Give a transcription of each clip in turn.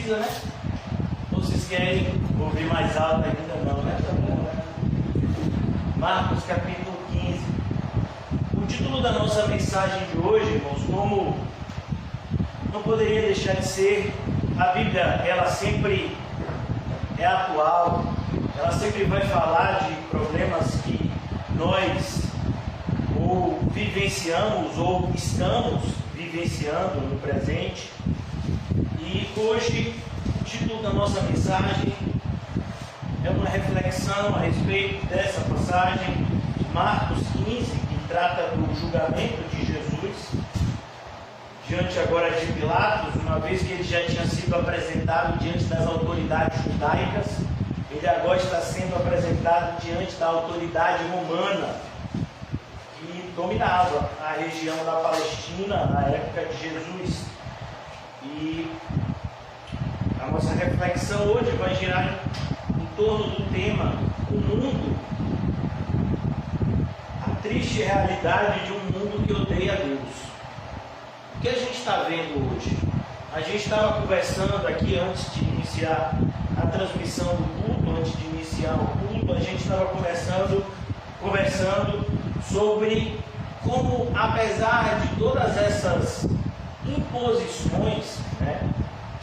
precisa, né? Ou vocês querem ouvir mais alto ainda? Não, né? Tá bom, né? Marcos capítulo 15. O título da nossa mensagem de hoje, irmãos, como não poderia deixar de ser, a Bíblia, ela sempre é atual, ela sempre vai falar de problemas que nós ou vivenciamos ou estamos vivenciando no presente. E hoje o título da nossa mensagem é uma reflexão a respeito dessa passagem de Marcos 15, que trata do julgamento de Jesus diante agora de Pilatos, uma vez que ele já tinha sido apresentado diante das autoridades judaicas, ele agora está sendo apresentado diante da autoridade romana que dominava a região da Palestina na época de Jesus. E a nossa reflexão hoje vai girar em torno do tema: o mundo, a triste realidade de um mundo que odeia a Deus. O que a gente está vendo hoje? A gente estava conversando aqui antes de iniciar a transmissão do culto, antes de iniciar o culto, a gente estava conversando sobre como, apesar de todas essas imposições, né,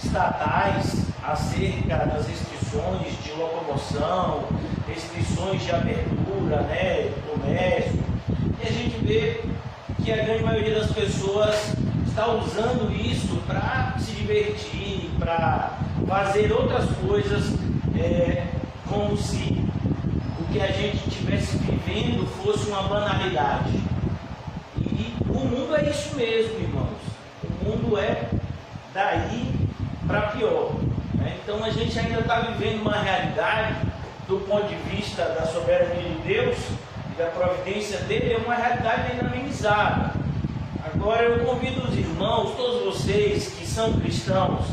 estatais acerca das restrições de locomoção, restrições de abertura, né, comércio, e a gente vê que a grande maioria das pessoas está usando isso para se divertir, para fazer outras coisas, como se o que a gente estivesse vivendo fosse uma banalidade. E o mundo é isso mesmo, irmãos. O mundo é daí para pior, né? Então a gente ainda está vivendo uma realidade, do ponto de vista da soberania de Deus e da providência dele, é uma realidade ainda minimizada. Agora eu convido os irmãos, todos vocês que são cristãos,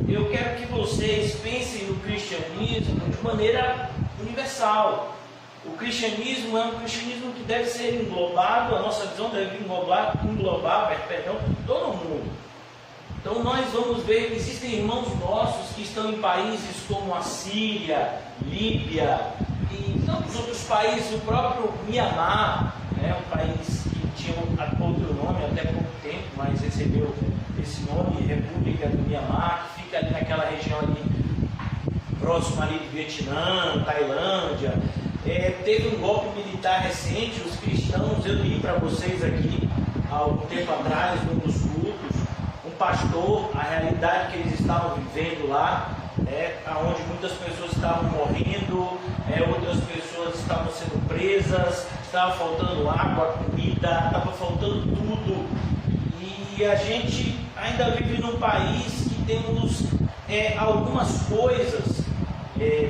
eu quero que vocês pensem no cristianismo de maneira universal. O cristianismo é um cristianismo que deve ser englobado, a nossa visão deve englobar todo mundo. Então nós vamos ver que existem irmãos nossos que estão em países como a Síria, Líbia e tantos outros países, o próprio Mianmar, né, um país que tinha outro nome até pouco tempo, mas recebeu esse nome, República do Mianmar, que fica ali naquela região ali, próximo ali do Vietnã, Tailândia. Teve um golpe militar recente, os cristãos, eu li para vocês aqui há algum tempo atrás, num dos cultos, um pastor, a realidade que eles estavam vivendo lá, onde muitas pessoas estavam morrendo, outras pessoas estavam sendo presas, estava faltando água, comida, estava faltando tudo. E a gente ainda vive num país que temos algumas coisas,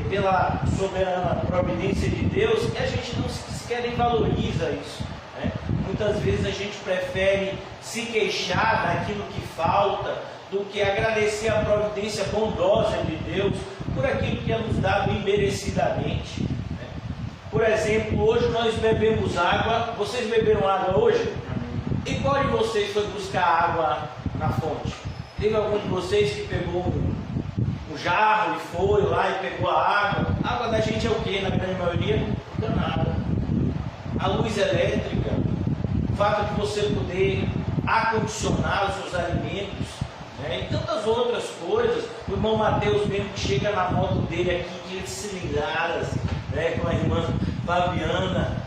pela soberana providência de Deus, que a gente não sequer nem valoriza isso, né? Muitas vezes a gente prefere se queixar daquilo que falta do que agradecer a providência bondosa de Deus por aquilo que é nos dado imerecidamente, né? Por exemplo, hoje nós bebemos água. Vocês beberam água hoje? E qual de vocês foi buscar água na fonte? Teve algum de vocês que pegou um jarro e foi lá e pegou a água? A água da gente é o que, na grande maioria? Não dá nada. A luz elétrica, o fato de você poder acondicionar os seus alimentos, né, e tantas outras coisas. O irmão Mateus mesmo que chega na moto dele aqui, 500 cilindradas, né, com a irmã Fabiana.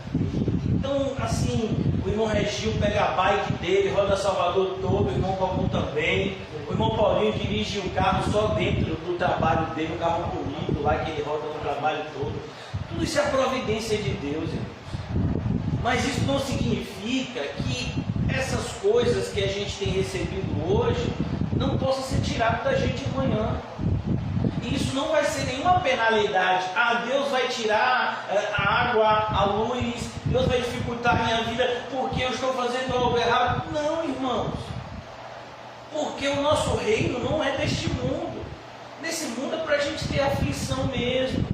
Então, assim, o irmão Regil pega a bike dele, roda Salvador todo, o irmão Paulinho também. O irmão Paulinho dirige o carro só dentro do trabalho dele, um carro bonito lá que ele roda no trabalho todo. Tudo isso é a providência de Deus, irmãos. Mas isso não significa que essas coisas que a gente tem recebido hoje não possam ser tiradas da gente amanhã. E isso não vai ser nenhuma penalidade. Deus vai tirar a água, a luz, Deus vai dificultar a minha vida porque eu estou fazendo algo errado. Não, irmãos. Porque o nosso reino não é deste mundo. Nesse mundo é para a gente ter aflição mesmo.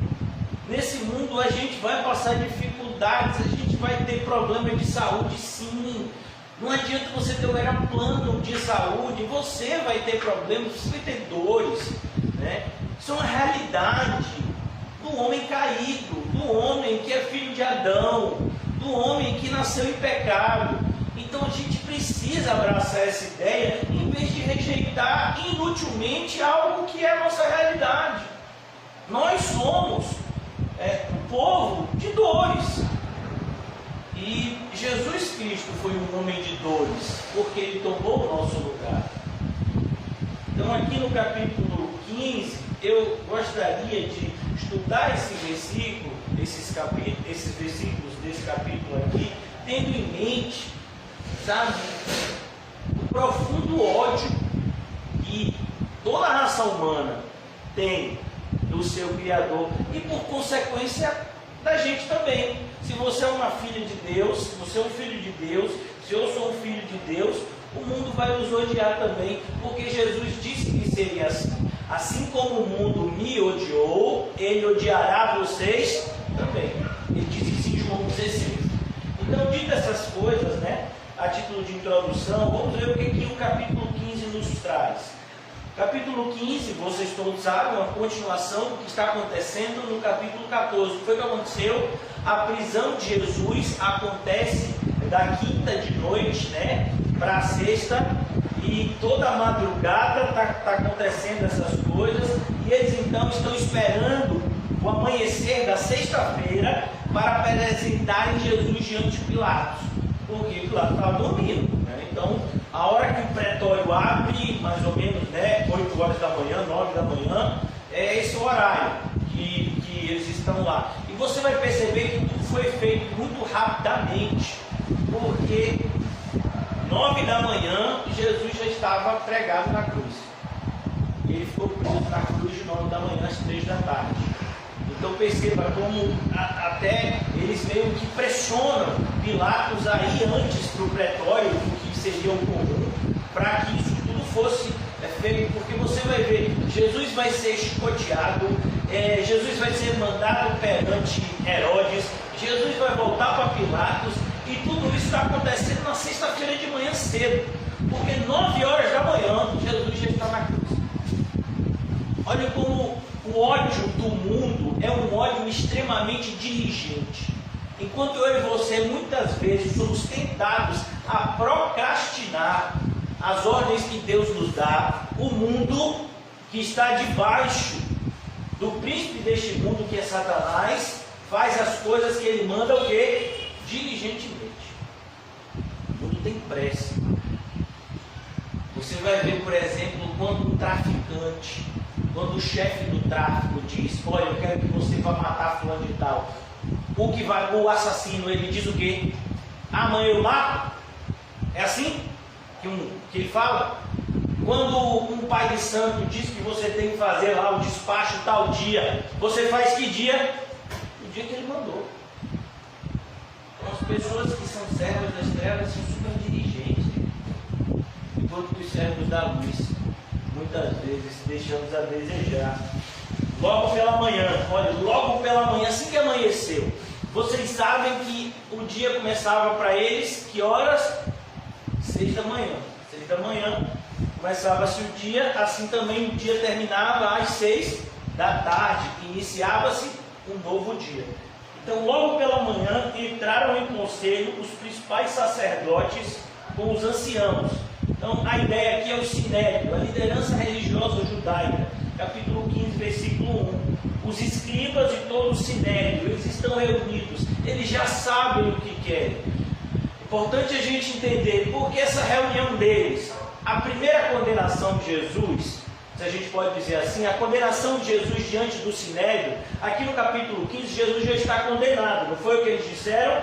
Nesse mundo a gente vai passar dificuldades, a gente vai ter problemas de saúde, sim. Não adianta você ter um plano de saúde, você vai ter problemas, você vai ter dores. realidade do homem caído, do homem que é filho de Adão, do homem que nasceu em pecado. Então a gente precisa abraçar essa ideia em vez de rejeitar inutilmente algo que é a nossa realidade. Nós somos um povo de dores. E Jesus Cristo foi um homem de dores, porque Ele tomou o nosso lugar. Então aqui no capítulo 15, eu gostaria de estudar esse versículo, esses versículos desse capítulo aqui, tendo em mente, sabe, o profundo ódio que toda a raça humana tem do seu Criador e por consequência da gente também. Se você é uma filha de Deus, se você é um filho de Deus, se eu sou um filho de Deus, o mundo vai nos odiar também, porque Jesus disse que seria assim. Assim como o mundo me odiou, ele odiará vocês também. Ele disse isso em João 16. Então, dito essas coisas, a título de introdução, vamos ver o que o capítulo 15 nos traz. Capítulo 15, vocês todos sabem, uma continuação do que está acontecendo no capítulo 14. O que foi que aconteceu? A prisão de Jesus acontece da quinta de noite, para a sexta, e toda a madrugada está acontecendo essas coisas, e eles então estão esperando o amanhecer da sexta-feira para apresentarem Jesus diante de Pilatos, porque Pilatos estava dormindo. Então, a hora que o pretório abre, mais ou menos 8 horas da manhã, 9 da manhã, é esse o horário que eles estão lá. E você vai perceber que tudo foi feito muito rapidamente, porque 9 da manhã Jesus já estava pregado na cruz. Ele ficou preso na cruz de 9 da manhã às 3 da tarde. Então perceba como até eles meio que pressionam Pilatos aí antes para o pretório, do que seria o comum, para que isso tudo fosse feito, porque você vai ver, Jesus vai ser chicoteado, Jesus vai ser mandado perante Herodes, Jesus vai voltar para Pilatos, e tudo isso está acontecendo na sexta-feira de manhã cedo, porque 9 horas da manhã Jesus já está na cruz. Olha como o ódio do mundo é um ódio extremamente diligente. Enquanto eu e você muitas vezes somos tentados a procrastinar as ordens que Deus nos dá, o mundo que está debaixo do príncipe deste mundo, que é Satanás, faz as coisas que ele manda o quê? Diligentemente. O mundo tem pressa. Você vai ver, por exemplo, quando um traficante, quando o chefe do tráfico diz: olha, eu quero que você vá matar fulano de tal, o assassino, ele diz o quê? Amanhã eu mato? É assim que ele fala? Quando um pai de santo diz que você tem que fazer lá o despacho tal dia, você faz que dia? O dia que ele mandou. Então, as pessoas que são servos das trevas são super dirigentes, enquanto os servos da luz muitas vezes deixamos a desejar. Logo pela manhã, olha, logo pela manhã, assim que amanheceu, vocês sabem que o dia começava para eles, que horas? 6 da manhã. 6 da manhã começava-se o dia, assim também o dia terminava às 6 da tarde, iniciava-se um novo dia. Então, logo pela manhã, entraram em conselho os principais sacerdotes com os anciãos. Então, a ideia aqui é o sinédrio, a liderança religiosa judaica, capítulo 15, versículo 1. Os escribas e todo o sinédrio, eles estão reunidos, eles já sabem o que querem. Importante a gente entender por que essa reunião deles. A primeira condenação de Jesus, se a gente pode dizer assim, a condenação de Jesus diante do sinédrio, aqui no capítulo 15, Jesus já está condenado, não foi o que eles disseram?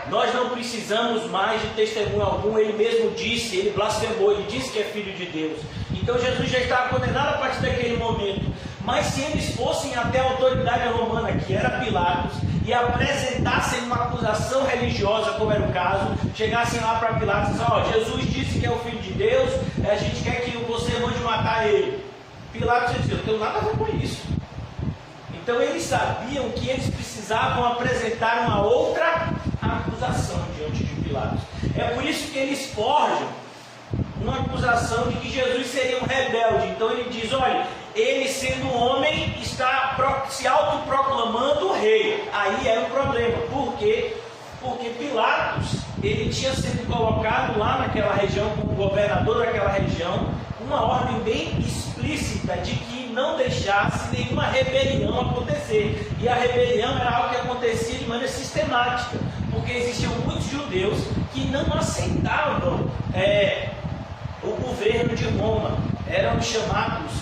Nós não precisamos mais de testemunho algum, ele mesmo disse, ele blasfemou, ele disse que é filho de Deus. Então Jesus já estava condenado a partir daquele momento. Mas se eles fossem até a autoridade romana, que era Pilatos, e apresentassem uma acusação religiosa, como era o caso, chegassem lá para Pilatos e dissessem: Jesus disse que é o filho de Deus, a gente quer que você mande matar ele. Pilatos disse: eu não tenho nada a ver com isso. Então eles sabiam que eles precisavam apresentar uma outra acusação diante de Pilatos. É por isso que eles forjam uma acusação de que Jesus seria um rebelde. Então ele diz: olha, ele sendo homem e se autoproclamando rei. Aí é um problema. Por quê? Porque Pilatos, ele tinha sido colocado lá naquela região, como governador daquela região, uma ordem bem explícita de que não deixasse nenhuma rebelião acontecer. E a rebelião era algo que acontecia de maneira sistemática, porque existiam muitos judeus que não aceitavam o governo de Roma. Eram chamados,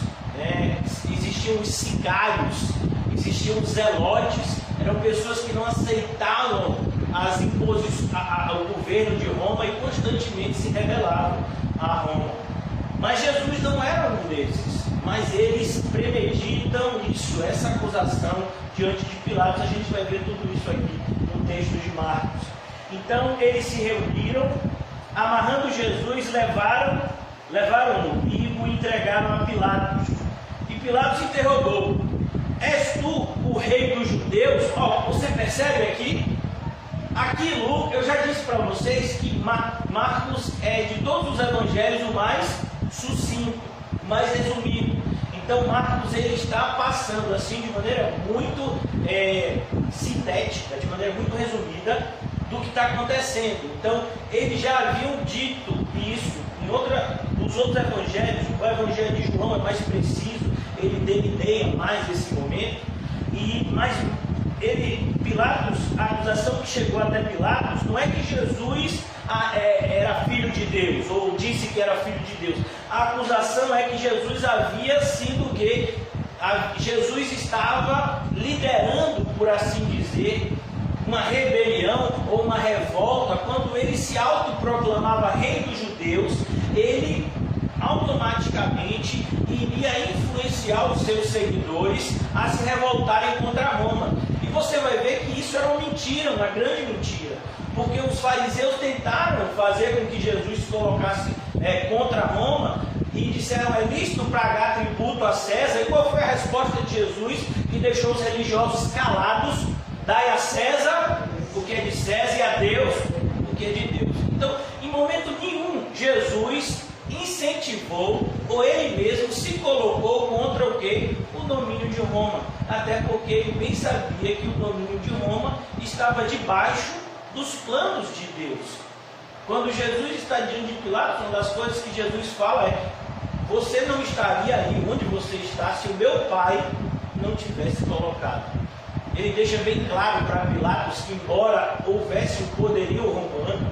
existiam os sicários, existiam os zelotes, eram pessoas que não aceitavam as imposições, o governo de Roma, e constantemente se rebelavam a Roma. Mas Jesus não era um desses, mas eles premeditam isso, essa acusação diante de Pilatos. A gente vai ver tudo isso aqui no texto de Marcos. Então eles se reuniram, amarrando Jesus, levaram-no e o entregaram a Pilatos. E Pilatos interrogou: és tu o rei dos judeus? Você percebe aqui? Aquilo, eu já disse para vocês que Marcos é de todos os evangelhos o mais sucinto, mais resumido. Então Marcos, ele está passando assim de maneira muito sintética, de maneira muito resumida do que está acontecendo. Então eles já haviam dito isso nos outros evangelhos. O evangelho de João é mais preciso, ele delineia mais esse momento. Mas Pilatos, a acusação que chegou até Pilatos não é que Jesus era filho de Deus, ou disse que era filho de Deus. A acusação é que Jesus havia sido gay. Jesus estava liderando, por assim dizer, uma rebelião ou uma revolta. Quando ele se autoproclamava rei dos judeus, ele automaticamente iria influenciar os seus seguidores a se revoltarem contra Roma. E você vai ver que isso era uma mentira, uma grande mentira, porque os fariseus tentaram fazer com que Jesus se colocasse contra Roma e disseram: é lícito pagar tributo a César. E qual foi a resposta de Jesus, que deixou os religiosos calados? Dai a César o que é de César e a Deus o que é de Deus. Então, em momento nenhum, Jesus incentivou, ou ele mesmo se colocou contra o quê? O domínio de Roma. Até porque ele bem sabia que o domínio de Roma estava debaixo dos planos de Deus. Quando Jesus está diante de Pilatos, uma das coisas que Jesus fala é: você não estaria aí onde você está se o meu Pai não tivesse colocado. Ele deixa bem claro para Pilatos que, embora houvesse um poderio romano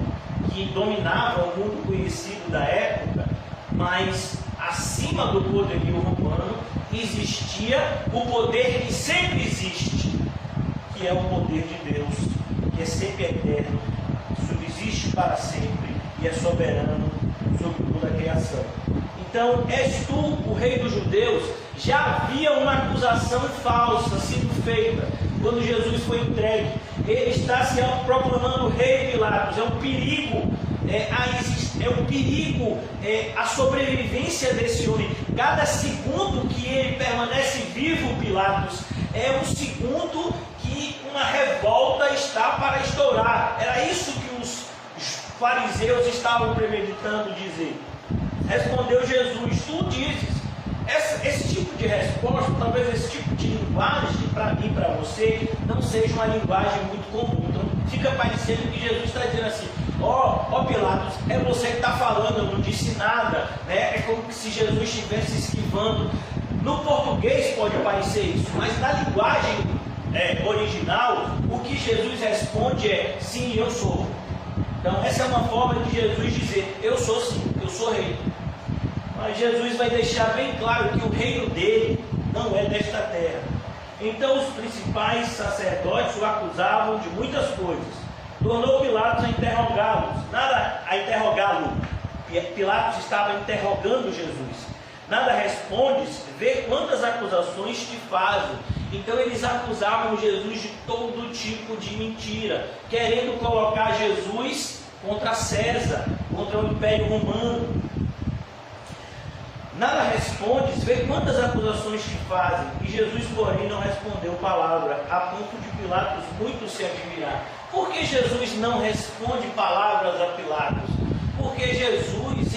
que dominava o mundo conhecido da época, mas acima do poderio romano existia o poder que sempre existe, que é o poder de Deus, que é sempre eterno, subsiste para sempre e é soberano sobre toda a criação. Então, és tu o rei dos judeus? Já havia uma acusação falsa sendo feita quando Jesus foi entregue. Ele está se proclamando rei. Pilatos, é um perigo, a sobrevivência desse homem. Cada segundo que ele permanece vivo, Pilatos, é um segundo que uma revolta está para estourar. Era isso que os fariseus estavam premeditando dizer. Respondeu Jesus: tu dizes. Esse tipo de resposta, talvez esse tipo de linguagem, para mim, para você, não seja uma linguagem muito comum. Então fica parecendo que Jesus está dizendo assim: ó Pilatos, é você que está falando, eu não disse nada, né? É como se Jesus estivesse esquivando. No português pode parecer isso, mas na linguagem original, o que Jesus responde é: sim, eu sou. Então essa é uma forma de Jesus dizer: eu sou sim, eu sou rei. Mas Jesus vai deixar bem claro que o reino dele não é desta terra. Então os principais sacerdotes o acusavam de muitas coisas. Tornou Pilatos a interrogá-lo. Pilatos estava interrogando Jesus. Nada respondes, vê quantas acusações te fazem. Então eles acusavam Jesus de todo tipo de mentira, querendo colocar Jesus contra César, contra o Império Romano. Nada respondes, vê quantas acusações te fazem. E Jesus, porém, não respondeu palavra, a ponto de Pilatos muito se admirar. Por que Jesus não responde palavras a Pilatos? Porque Jesus,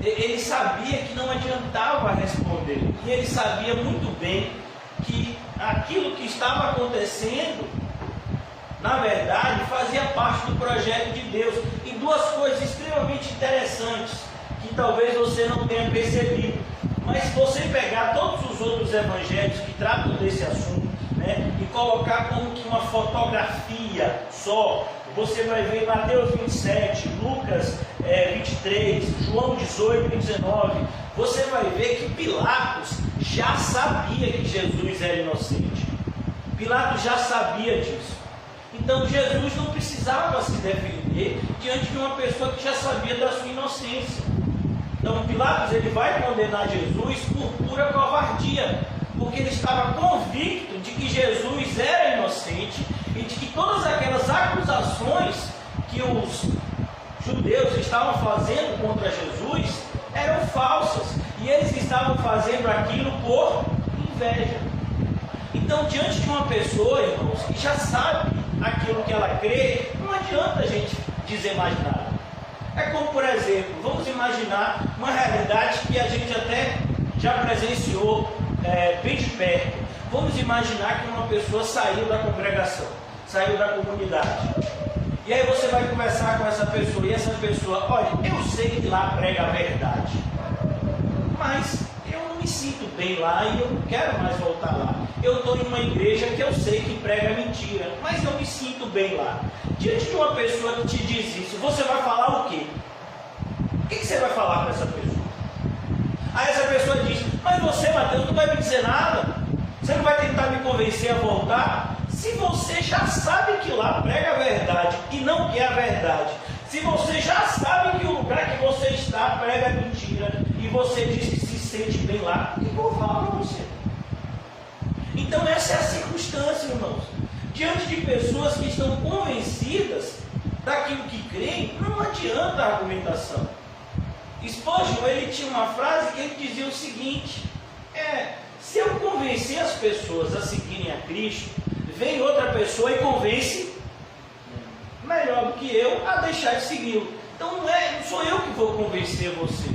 ele sabia que não adiantava responder. E ele sabia muito bem que aquilo que estava acontecendo, na verdade, fazia parte do projeto de Deus. E duas coisas extremamente interessantes, que talvez você não tenha percebido. Mas se você pegar todos os outros evangelhos que tratam desse assunto, né, e colocar como que uma fotografia só, você vai ver Mateus 27, Lucas 23, João 18 e 19, você vai ver que Pilatos já sabia que Jesus era inocente. Pilatos já sabia disso. Então Jesus não precisava se defender diante de uma pessoa que já sabia da sua inocência. Então Pilatos ele vai condenar Jesus por pura covardia, porque ele estava convicto de que Jesus era inocente e de que todas aquelas acusações que os judeus estavam fazendo contra Jesus eram falsas, e eles estavam fazendo aquilo por inveja. Então, diante de uma pessoa, irmãos, que já sabe aquilo que ela crê, não adianta a gente dizer mais nada. É como, por exemplo, vamos imaginar uma realidade que a gente até já presenciou bem de perto. Vamos imaginar que uma pessoa saiu da congregação, saiu da comunidade. E aí você vai conversar com essa pessoa, e essa pessoa, olha, eu sei que lá prega a verdade, mas eu não me sinto bem lá e eu não quero mais voltar lá. Eu estou em uma igreja que eu sei que prega mentira, mas eu me sinto bem lá. Diante de uma pessoa que te diz isso, você vai falar o quê? O que você vai falar para essa pessoa? Aí essa pessoa diz, mas você, Mateus, não vai me dizer nada? Você não vai tentar me convencer a voltar? Se você já sabe que lá prega a verdade e não quer a verdade, se você já sabe que o lugar que você está prega mentira e você diz que se sente bem lá, o que eu vou falar para você? Então essa é a circunstância, irmãos. Diante de pessoas que estão convencidas daquilo que creem, não adianta a argumentação. Spurgeon, ele tinha uma frase que ele dizia o seguinte: se eu convencer as pessoas a seguirem a Cristo, vem outra pessoa e convence melhor do que eu a deixar de segui-lo. Então não sou eu que vou convencer você.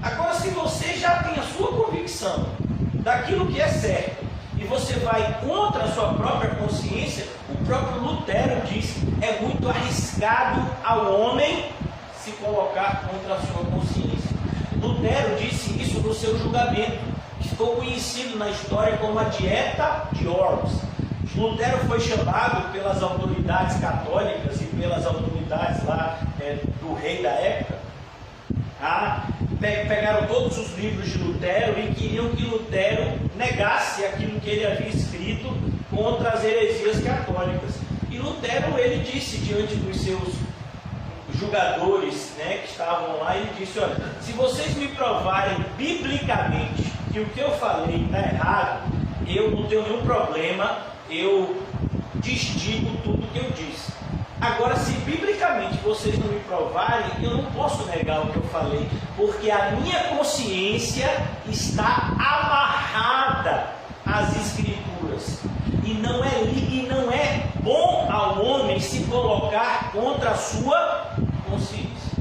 Agora, se você já tem a sua convicção daquilo que é certo e você vai contra a sua própria consciência, o próprio Lutero disse, é muito arriscado ao homem se colocar contra a sua consciência. Lutero disse isso no seu julgamento, que ficou conhecido na história como a Dieta de Worms. Lutero foi chamado pelas autoridades católicas e pelas autoridades lá do rei da época, pegaram todos os livros de Lutero e queriam que Lutero negasse aquilo que ele havia escrito contra as heresias católicas. E Lutero, ele disse diante dos seus julgadores, que estavam lá, ele disse, olha, se vocês me provarem biblicamente que o que eu falei está errado, eu não tenho nenhum problema, eu desdigo tudo que eu disse. Agora, se biblicamente vocês não me provarem, eu não posso negar o que eu falei, porque a minha consciência está amarrada às Escrituras. E não é bom ao homem se colocar contra a sua consciência.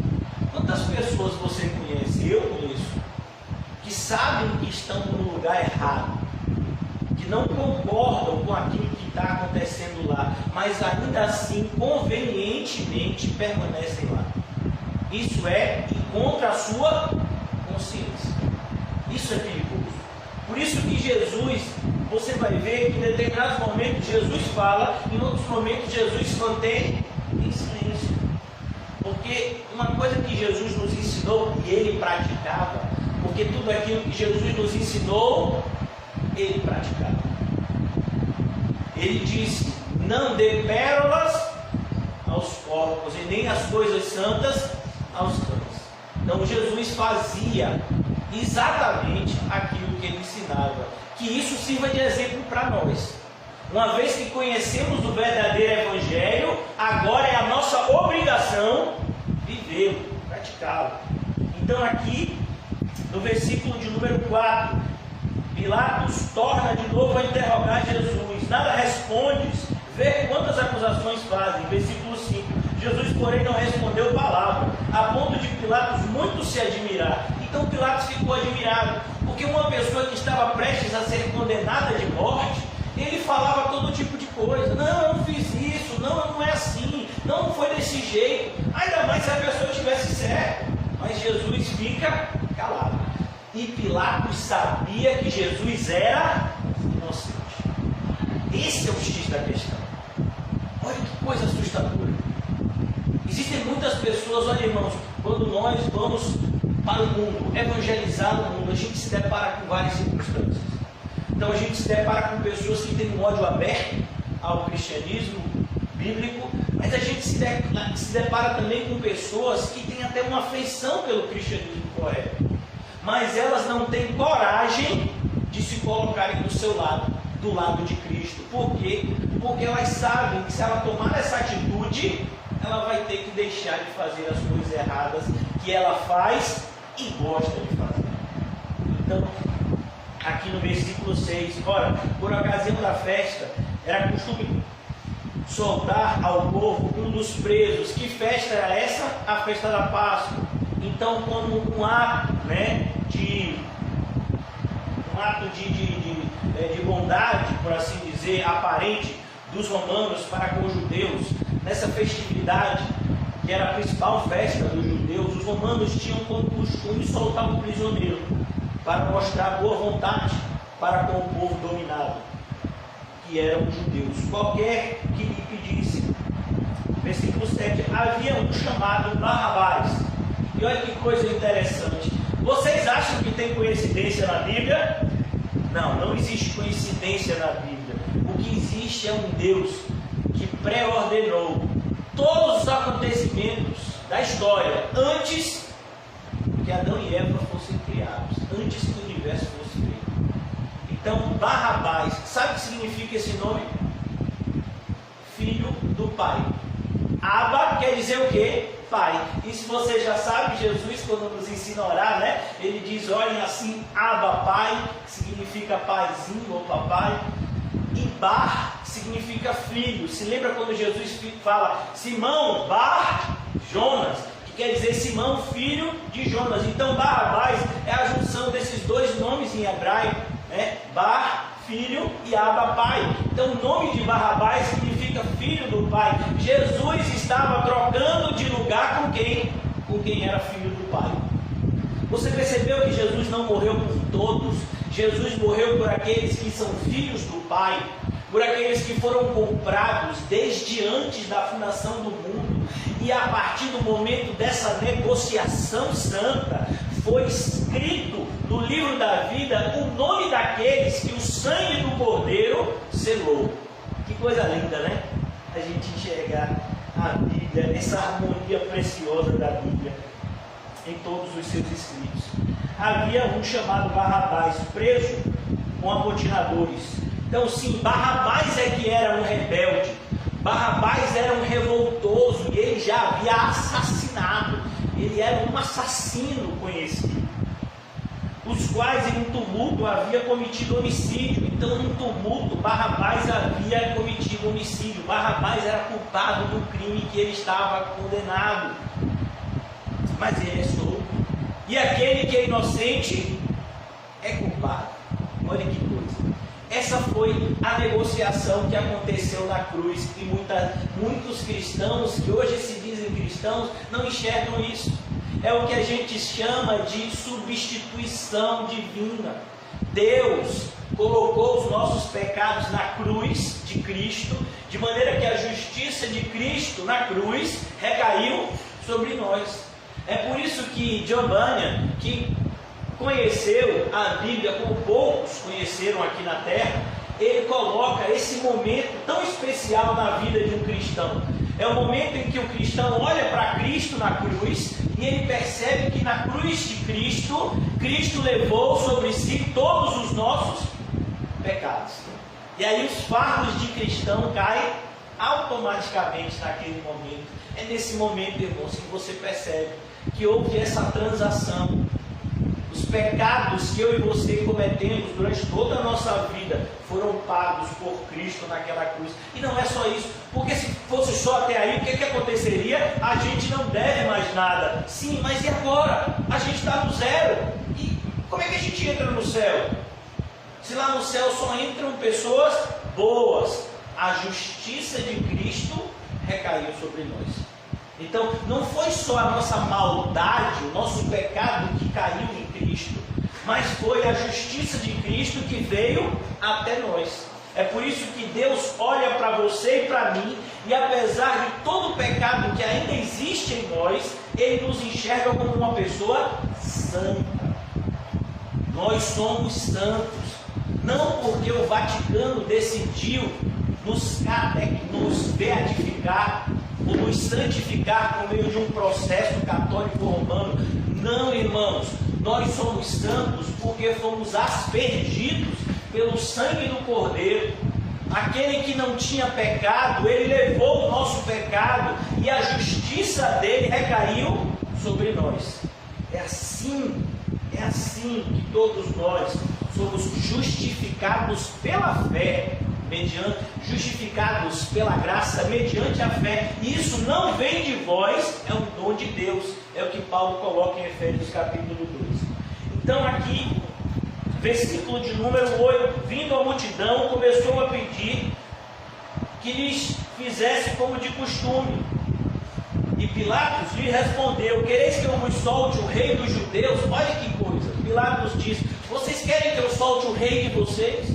Quantas pessoas você conhece? Eu conheço, que sabem que estão no lugar errado, que não concordam com aquilo que está acontecendo lá, mas ainda assim, convenientemente, permanecem lá. Isso é ir contra a sua consciência. Isso é perigoso. Por isso que Jesus, você vai ver que em determinados momentos Jesus fala, em outros momentos Jesus se mantém em silêncio. Porque uma coisa que Jesus nos ensinou e ele praticava, porque tudo aquilo que Jesus nos ensinou, ele praticava. Ele disse, não dê pérolas aos porcos e nem as coisas santas aos cães. Então Jesus fazia exatamente aquilo que ele ensinava. Que isso sirva de exemplo para nós. Uma vez que conhecemos o verdadeiro Evangelho, agora é a nossa obrigação vivê-lo, praticá-lo. Então aqui, no versículo de número 4, Pilatos torna de novo a interrogar Jesus. Nada respondes, vê quantas acusações fazem. Versículo 5. Jesus, porém, não respondeu palavra, a ponto de Pilatos muito se admirar. Então Pilatos ficou admirado, porque uma pessoa que estava prestes a ser condenada condenada de morte, ele falava todo tipo de coisa. Não, eu não fiz isso, não é assim, não foi desse jeito. Ainda mais se a pessoa tivesse certo. Mas Jesus fica calado. E Pilatos sabia que Jesus era inocente. Esse é o X da questão. Olha que coisa assustadora. Existem muitas pessoas, olha irmãos, quando nós vamos para o mundo, evangelizar o mundo, a gente se depara com várias circunstâncias. Então a gente se depara com pessoas que têm um ódio aberto ao cristianismo bíblico, mas a gente se depara também com pessoas que têm até uma afeição pelo cristianismo correto, mas elas não têm coragem de se colocarem do seu lado, do lado de Cristo. Por quê? Porque elas sabem que se ela tomar essa atitude, ela vai ter que deixar de fazer as coisas erradas que ela faz e gosta de fazer. Então, aqui no versículo 6, ora, por ocasião da festa, era costume soltar ao povo um dos presos. Que festa era essa? A festa da Páscoa. Então, como um ato, de bondade, por assim dizer, aparente dos romanos para com os judeus, nessa festividade, que era a principal festa dos judeus, os romanos tinham como costume soltar um prisioneiro para mostrar boa vontade para com o povo dominado, que eram os judeus, qualquer que lhe pedisse. Versículo 7, havia um chamado Barrabás. E olha que coisa interessante. Vocês acham que tem coincidência na Bíblia? Não existe coincidência na Bíblia. O que existe é um Deus que pré-ordenou todos os acontecimentos da história antes que Adão e Eva fossem criados, antes que o universo fosse feito. Então, Barrabás, sabe o que significa esse nome? Filho do Pai. Abba quer dizer o quê? Pai. E se você já sabe, Jesus, quando nos ensina a orar, ele diz, olhem assim, Abba, Pai, que significa paizinho ou papai. E Bar significa filho. Se lembra quando Jesus fala Simão Bar Jonas, que quer dizer Simão, filho de Jonas. Então Barrabás é a junção desses dois nomes em hebraico, Bar, filho, e Abba, pai. Então o nome de Barrabás significa filho do pai. Jesus estava trocando de lugar com quem? Com quem era filho do pai. Você percebeu que Jesus não morreu por todos? Jesus morreu por aqueles que são filhos do Pai, por aqueles que foram comprados desde antes da fundação do mundo. E a partir do momento dessa negociação santa, foi escrito no livro da vida o nome daqueles que o sangue do Cordeiro selou. Que coisa linda, né? A gente enxergar a Bíblia, essa harmonia preciosa da Bíblia em todos os seus escritos. Havia um chamado Barrabás, preso com amotinadores. Então sim, Barrabás é que era um rebelde, Barrabás era um revoltoso, e ele já havia assassinado, ele era um assassino conhecido, os quais em um tumulto havia cometido homicídio. Então num tumulto Barrabás havia cometido homicídio, Barrabás era culpado do crime que ele estava condenado, mas ele é solto. E aquele que é inocente é culpado. Olha que coisa. Essa foi a negociação que aconteceu na cruz. E muitos cristãos que hoje se dizem cristãos não enxergam isso. É o que a gente chama de substituição divina. Deus colocou os nossos pecados na cruz de Cristo, de maneira que a justiça de Cristo na cruz recaiu sobre nós. É por isso que John Bunyan, que conheceu a Bíblia como poucos conheceram aqui na Terra, ele coloca esse momento tão especial na vida de um cristão. É o momento em que o cristão olha para Cristo na cruz e ele percebe que na cruz de Cristo, Cristo levou sobre si todos os nossos pecados. E aí os fardos de cristão caem automaticamente naquele momento. É nesse momento, irmãos, que você percebe que houve essa transação. Os pecados que eu e você cometemos durante toda a nossa vida foram pagos por Cristo naquela cruz. E não é só isso, porque se fosse só até aí, o que aconteceria? A gente não deve mais nada. Sim, mas e agora? A gente está no zero. E como é que a gente entra no céu? Se lá no céu só entram pessoas boas, a justiça de Cristo recaiu sobre nós. Então, não foi só a nossa maldade, o nosso pecado que caiu em Cristo, mas foi a justiça de Cristo que veio até nós. É por isso que Deus olha para você e para mim, e apesar de todo o pecado que ainda existe em nós, Ele nos enxerga como uma pessoa santa. Nós somos santos, não porque o Vaticano decidiu nos beatificar, ou nos santificar por meio de um processo católico romano. Não, irmãos, nós somos santos porque fomos aspergidos pelo sangue do Cordeiro. Aquele que não tinha pecado, Ele levou o nosso pecado e a justiça dele recaiu sobre nós. É assim que todos nós somos justificados pela fé, justificados pela graça mediante a fé. E isso não vem de vós, é um dom de Deus. É o que Paulo coloca em Efésios capítulo 2. Então aqui, versículo de número 8: vindo a multidão, começou a pedir que lhes fizesse como de costume. E Pilatos lhe respondeu: quereis que eu vos solte o rei dos judeus? Olha que coisa. Pilatos disse: vocês querem que eu solte o rei de vocês?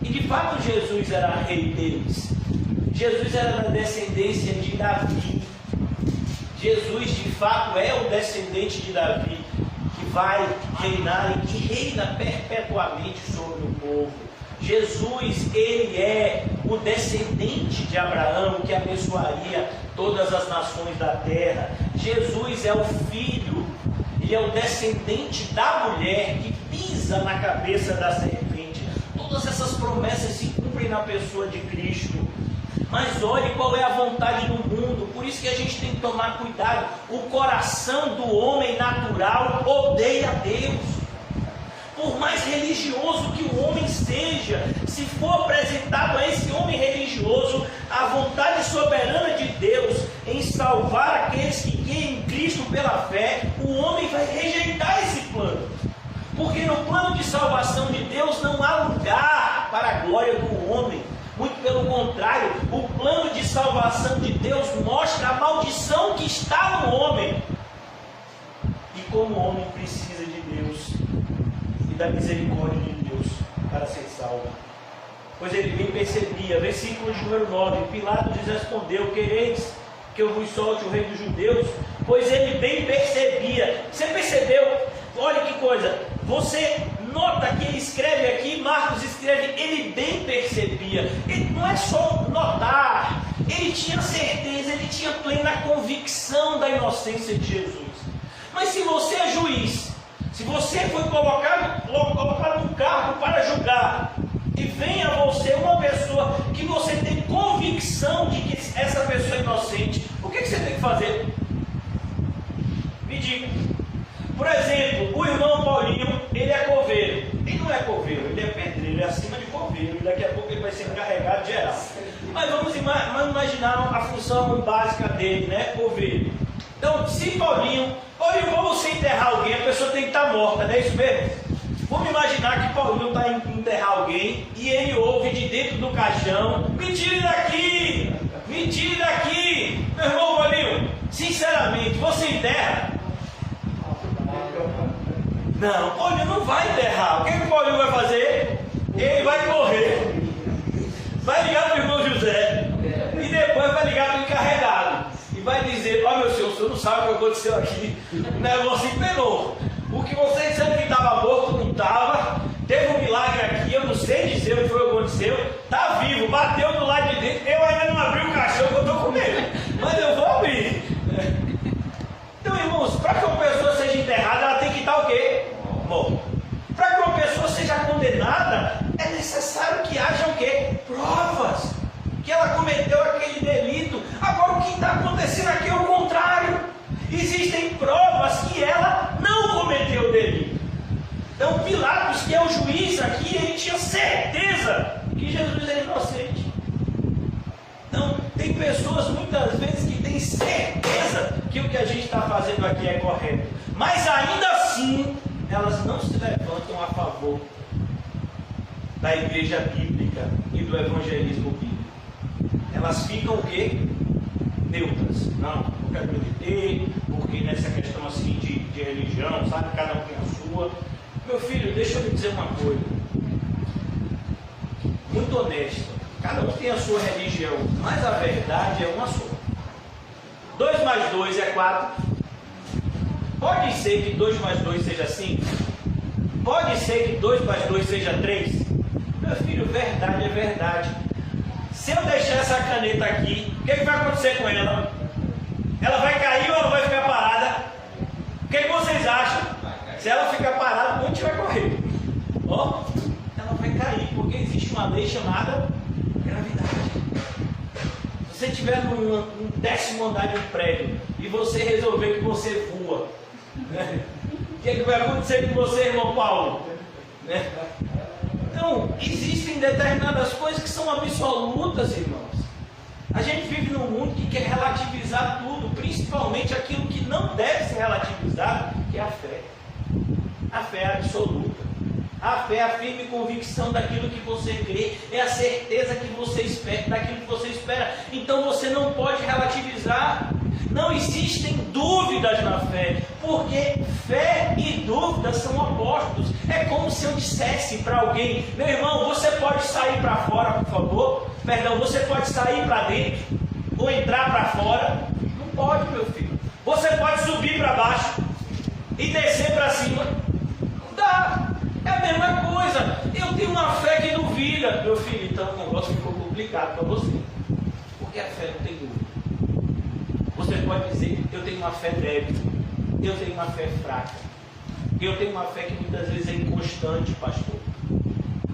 E de fato Jesus era rei deles. Jesus era da descendência de Davi. Jesus de fato é o descendente de Davi, que vai reinar e que reina perpetuamente sobre o povo. Jesus, ele é o descendente de Abraão, que abençoaria todas as nações da terra. Jesus é o filho, ele é o descendente da mulher que pisa na cabeça da serpente. Todas essas promessas se cumprem na pessoa de Cristo. Mas olhe qual é a vontade do mundo. Por isso que a gente tem que tomar cuidado. O coração do homem natural odeia Deus. Por mais religioso que o homem seja, se for apresentado a esse homem religioso a vontade soberana de Deus em salvar aqueles que creem em Cristo pela fé, o homem vai rejeitar esse plano. Porque no plano de salvação de Deus não há lugar para a glória do homem. Muito pelo contrário, o plano de salvação de Deus mostra a maldição que está no homem. E como o homem precisa de Deus e da misericórdia de Deus para ser salvo. Pois ele bem percebia, versículo de número 9: Pilatos lhes respondeu: quereis que eu vos solte o rei dos judeus? Pois ele bem percebia. Você percebeu? Olha que coisa, você nota que ele escreve aqui, Marcos escreve, ele bem percebia. Ele não é só notar, ele tinha certeza, ele tinha plena convicção da inocência de Jesus. Mas se você é juiz, se você foi colocado no cargo para julgar, e vem a você uma pessoa que você tem convicção de que essa pessoa é inocente, o que você tem que fazer? Me diga. Por exemplo, o irmão Paulinho, ele é coveiro. Ele não é coveiro, ele é pedreiro, ele é acima de coveiro. E daqui a pouco ele vai ser encarregado geral. Mas vamos imaginar a função básica dele, né? Coveiro. Então, se Paulinho, vamos você enterrar alguém, a pessoa tem que estar morta, não é isso mesmo? Vamos imaginar que Paulinho está indo enterrar alguém e ele ouve de dentro do caixão: me tire daqui! Me tire daqui! Meu irmão Paulinho, sinceramente, você enterra? Não, Paulinho não vai enterrar. O que o Paulinho vai fazer? Ele vai correr, vai ligar para o irmão José e depois vai ligar para o encarregado e vai dizer: ó, meu senhor, o senhor não sabe o que aconteceu aqui, o negócio penou. O que você dizendo que estava morto não estava, teve um milagre aqui, eu não sei dizer o que foi que aconteceu, está vivo, bateu do lado de dentro, eu ainda não abri o caixão que eu estou com medo, mas eu vou abrir. Então, irmãos, para que uma pessoa seja enterrada, ela tem que estar o quê? Morta. Para que uma pessoa seja condenada, é necessário que haja o quê? Provas que ela cometeu aquele delito. Agora, o que está acontecendo aqui é o contrário. Existem provas que ela não cometeu o delito. Então, Pilatos, que é o juiz aqui, ele tinha certeza que Jesus era inocente. Então, tem pessoas muitas vezes que têm certeza que o que a gente está fazendo aqui é correto, mas ainda assim elas não se levantam a favor da igreja bíblica e do evangelismo bíblico? Elas ficam o quê? Neutras. Não quero acreditar, porque nessa questão assim de religião, sabe, cada um tem a sua. Meu filho, deixa eu lhe dizer uma coisa muito honesta. Cada um tem a sua religião, mas a verdade é uma só. 2 mais 2 é 4. Pode ser que 2 mais 2 seja 5. Pode ser que 2 mais 2 seja 3. Meu filho, verdade é verdade. Se eu deixar essa caneta aqui, o que vai acontecer com ela? Ela vai cair ou ela vai ficar parada? O que vocês acham? Se ela ficar parada, o monte vai correr. Ó, ela vai cair, porque existe uma lei chamada gravidade. Se você estiver no 10º andar de um prédio e você resolver que você voa, né? O que vai acontecer com você, irmão Paulo? Né? Então, existem determinadas coisas que são absolutas, irmãos. A gente vive num mundo que quer relativizar tudo, principalmente aquilo que não deve ser relativizado, que é a fé. A fé é absoluta. A fé é a firme convicção daquilo que você crê, é a certeza que você espera, daquilo que você espera. Então você não pode relativizar. Não existem dúvidas na fé, porque fé e dúvidas são opostos. É como se eu dissesse para alguém: meu irmão, você pode sair para fora, por favor? Perdão, você pode sair para dentro ou entrar para fora? Não pode, meu filho. Você pode subir para baixo e descer para cima? Não dá. É a mesma coisa. Eu tenho uma fé que duvida. Meu filho, então o negócio ficou complicado para você, porque a fé não tem dúvida. Você pode dizer: eu tenho uma fé débil, eu tenho uma fé fraca, eu tenho uma fé que muitas vezes é inconstante, pastor.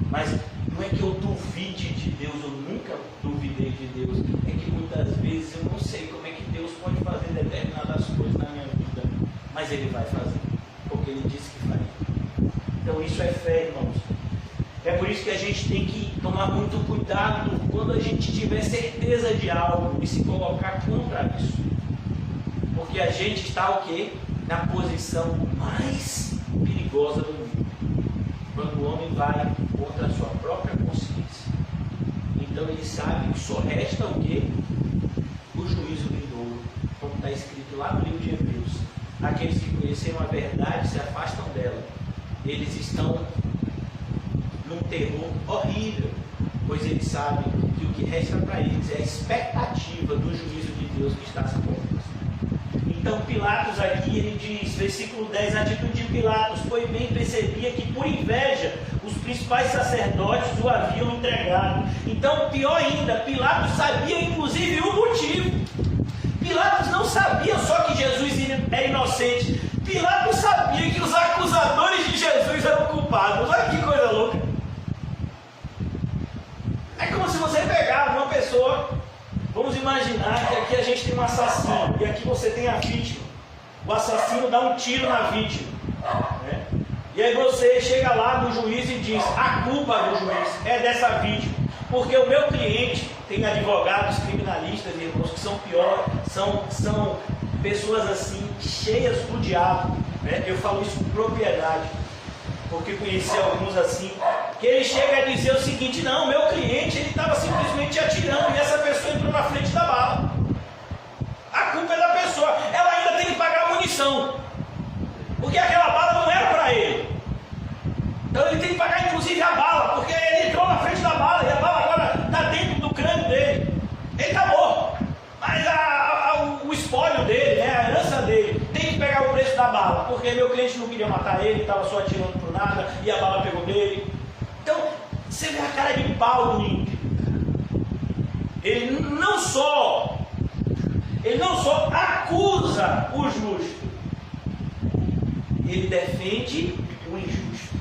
Mas não é que eu duvide de Deus, eu nunca duvidei de Deus. É que muitas vezes eu não sei como é que Deus pode fazer determinadas coisas na minha vida, mas Ele vai fazer, porque Ele disse que faria. Então isso é fé, irmãos. É por isso que a gente tem que tomar muito cuidado quando a gente tiver certeza de algo e se colocar contra isso. Porque a gente está o quê? Na posição mais perigosa do mundo. Quando o homem vai contra a sua própria consciência. Então ele sabe que só resta o quê? O juízo vindouro. Como está escrito lá no livro de Hebreus. Aqueles que conheceram a verdade se afastam dela. Eles estão num terror horrível, pois eles sabem que o que resta para eles é a expectativa do juízo de Deus que está se cumprindo. Então Pilatos aqui, ele diz, versículo 10, a atitude de Pilatos: pois bem percebia que por inveja os principais sacerdotes o haviam entregado. Então, pior ainda, Pilatos sabia inclusive o motivo. Pilatos não sabia só que Jesus era inocente. Pilatos sabia que os acusadores de Jesus eram culpados. Olha que coisa louca. É como se você pegava uma pessoa, vamos imaginar que aqui a gente tem um assassino, e aqui você tem a vítima. O assassino dá um tiro na vítima, né? E aí você chega lá no juiz e diz: a culpa do juiz é dessa vítima, porque o meu cliente tem advogados criminalistas, irmãos, que são piores, são pessoas assim, cheias do diabo, né? Eu falo isso com propriedade, porque conheci alguns assim, que ele chega a dizer o seguinte: não, meu cliente, ele estava simplesmente atirando e essa pessoa entrou na frente da bala. A culpa é da pessoa, ela ainda tem que pagar a munição, porque aquela bala não era para ele. Então ele tem que pagar inclusive a bala, porque ele entrou na frente da bala e a bala agora está dentro do crânio dele. Ele está morto, mas o espólio dele, né, a herança dele, tem que pegar o preço da bala, porque meu cliente não queria matar ele, estava só atirando por nada e a bala pegou nele. Então você vê a cara de pau do ímpio. Ele não só acusa o justo, ele defende o injusto.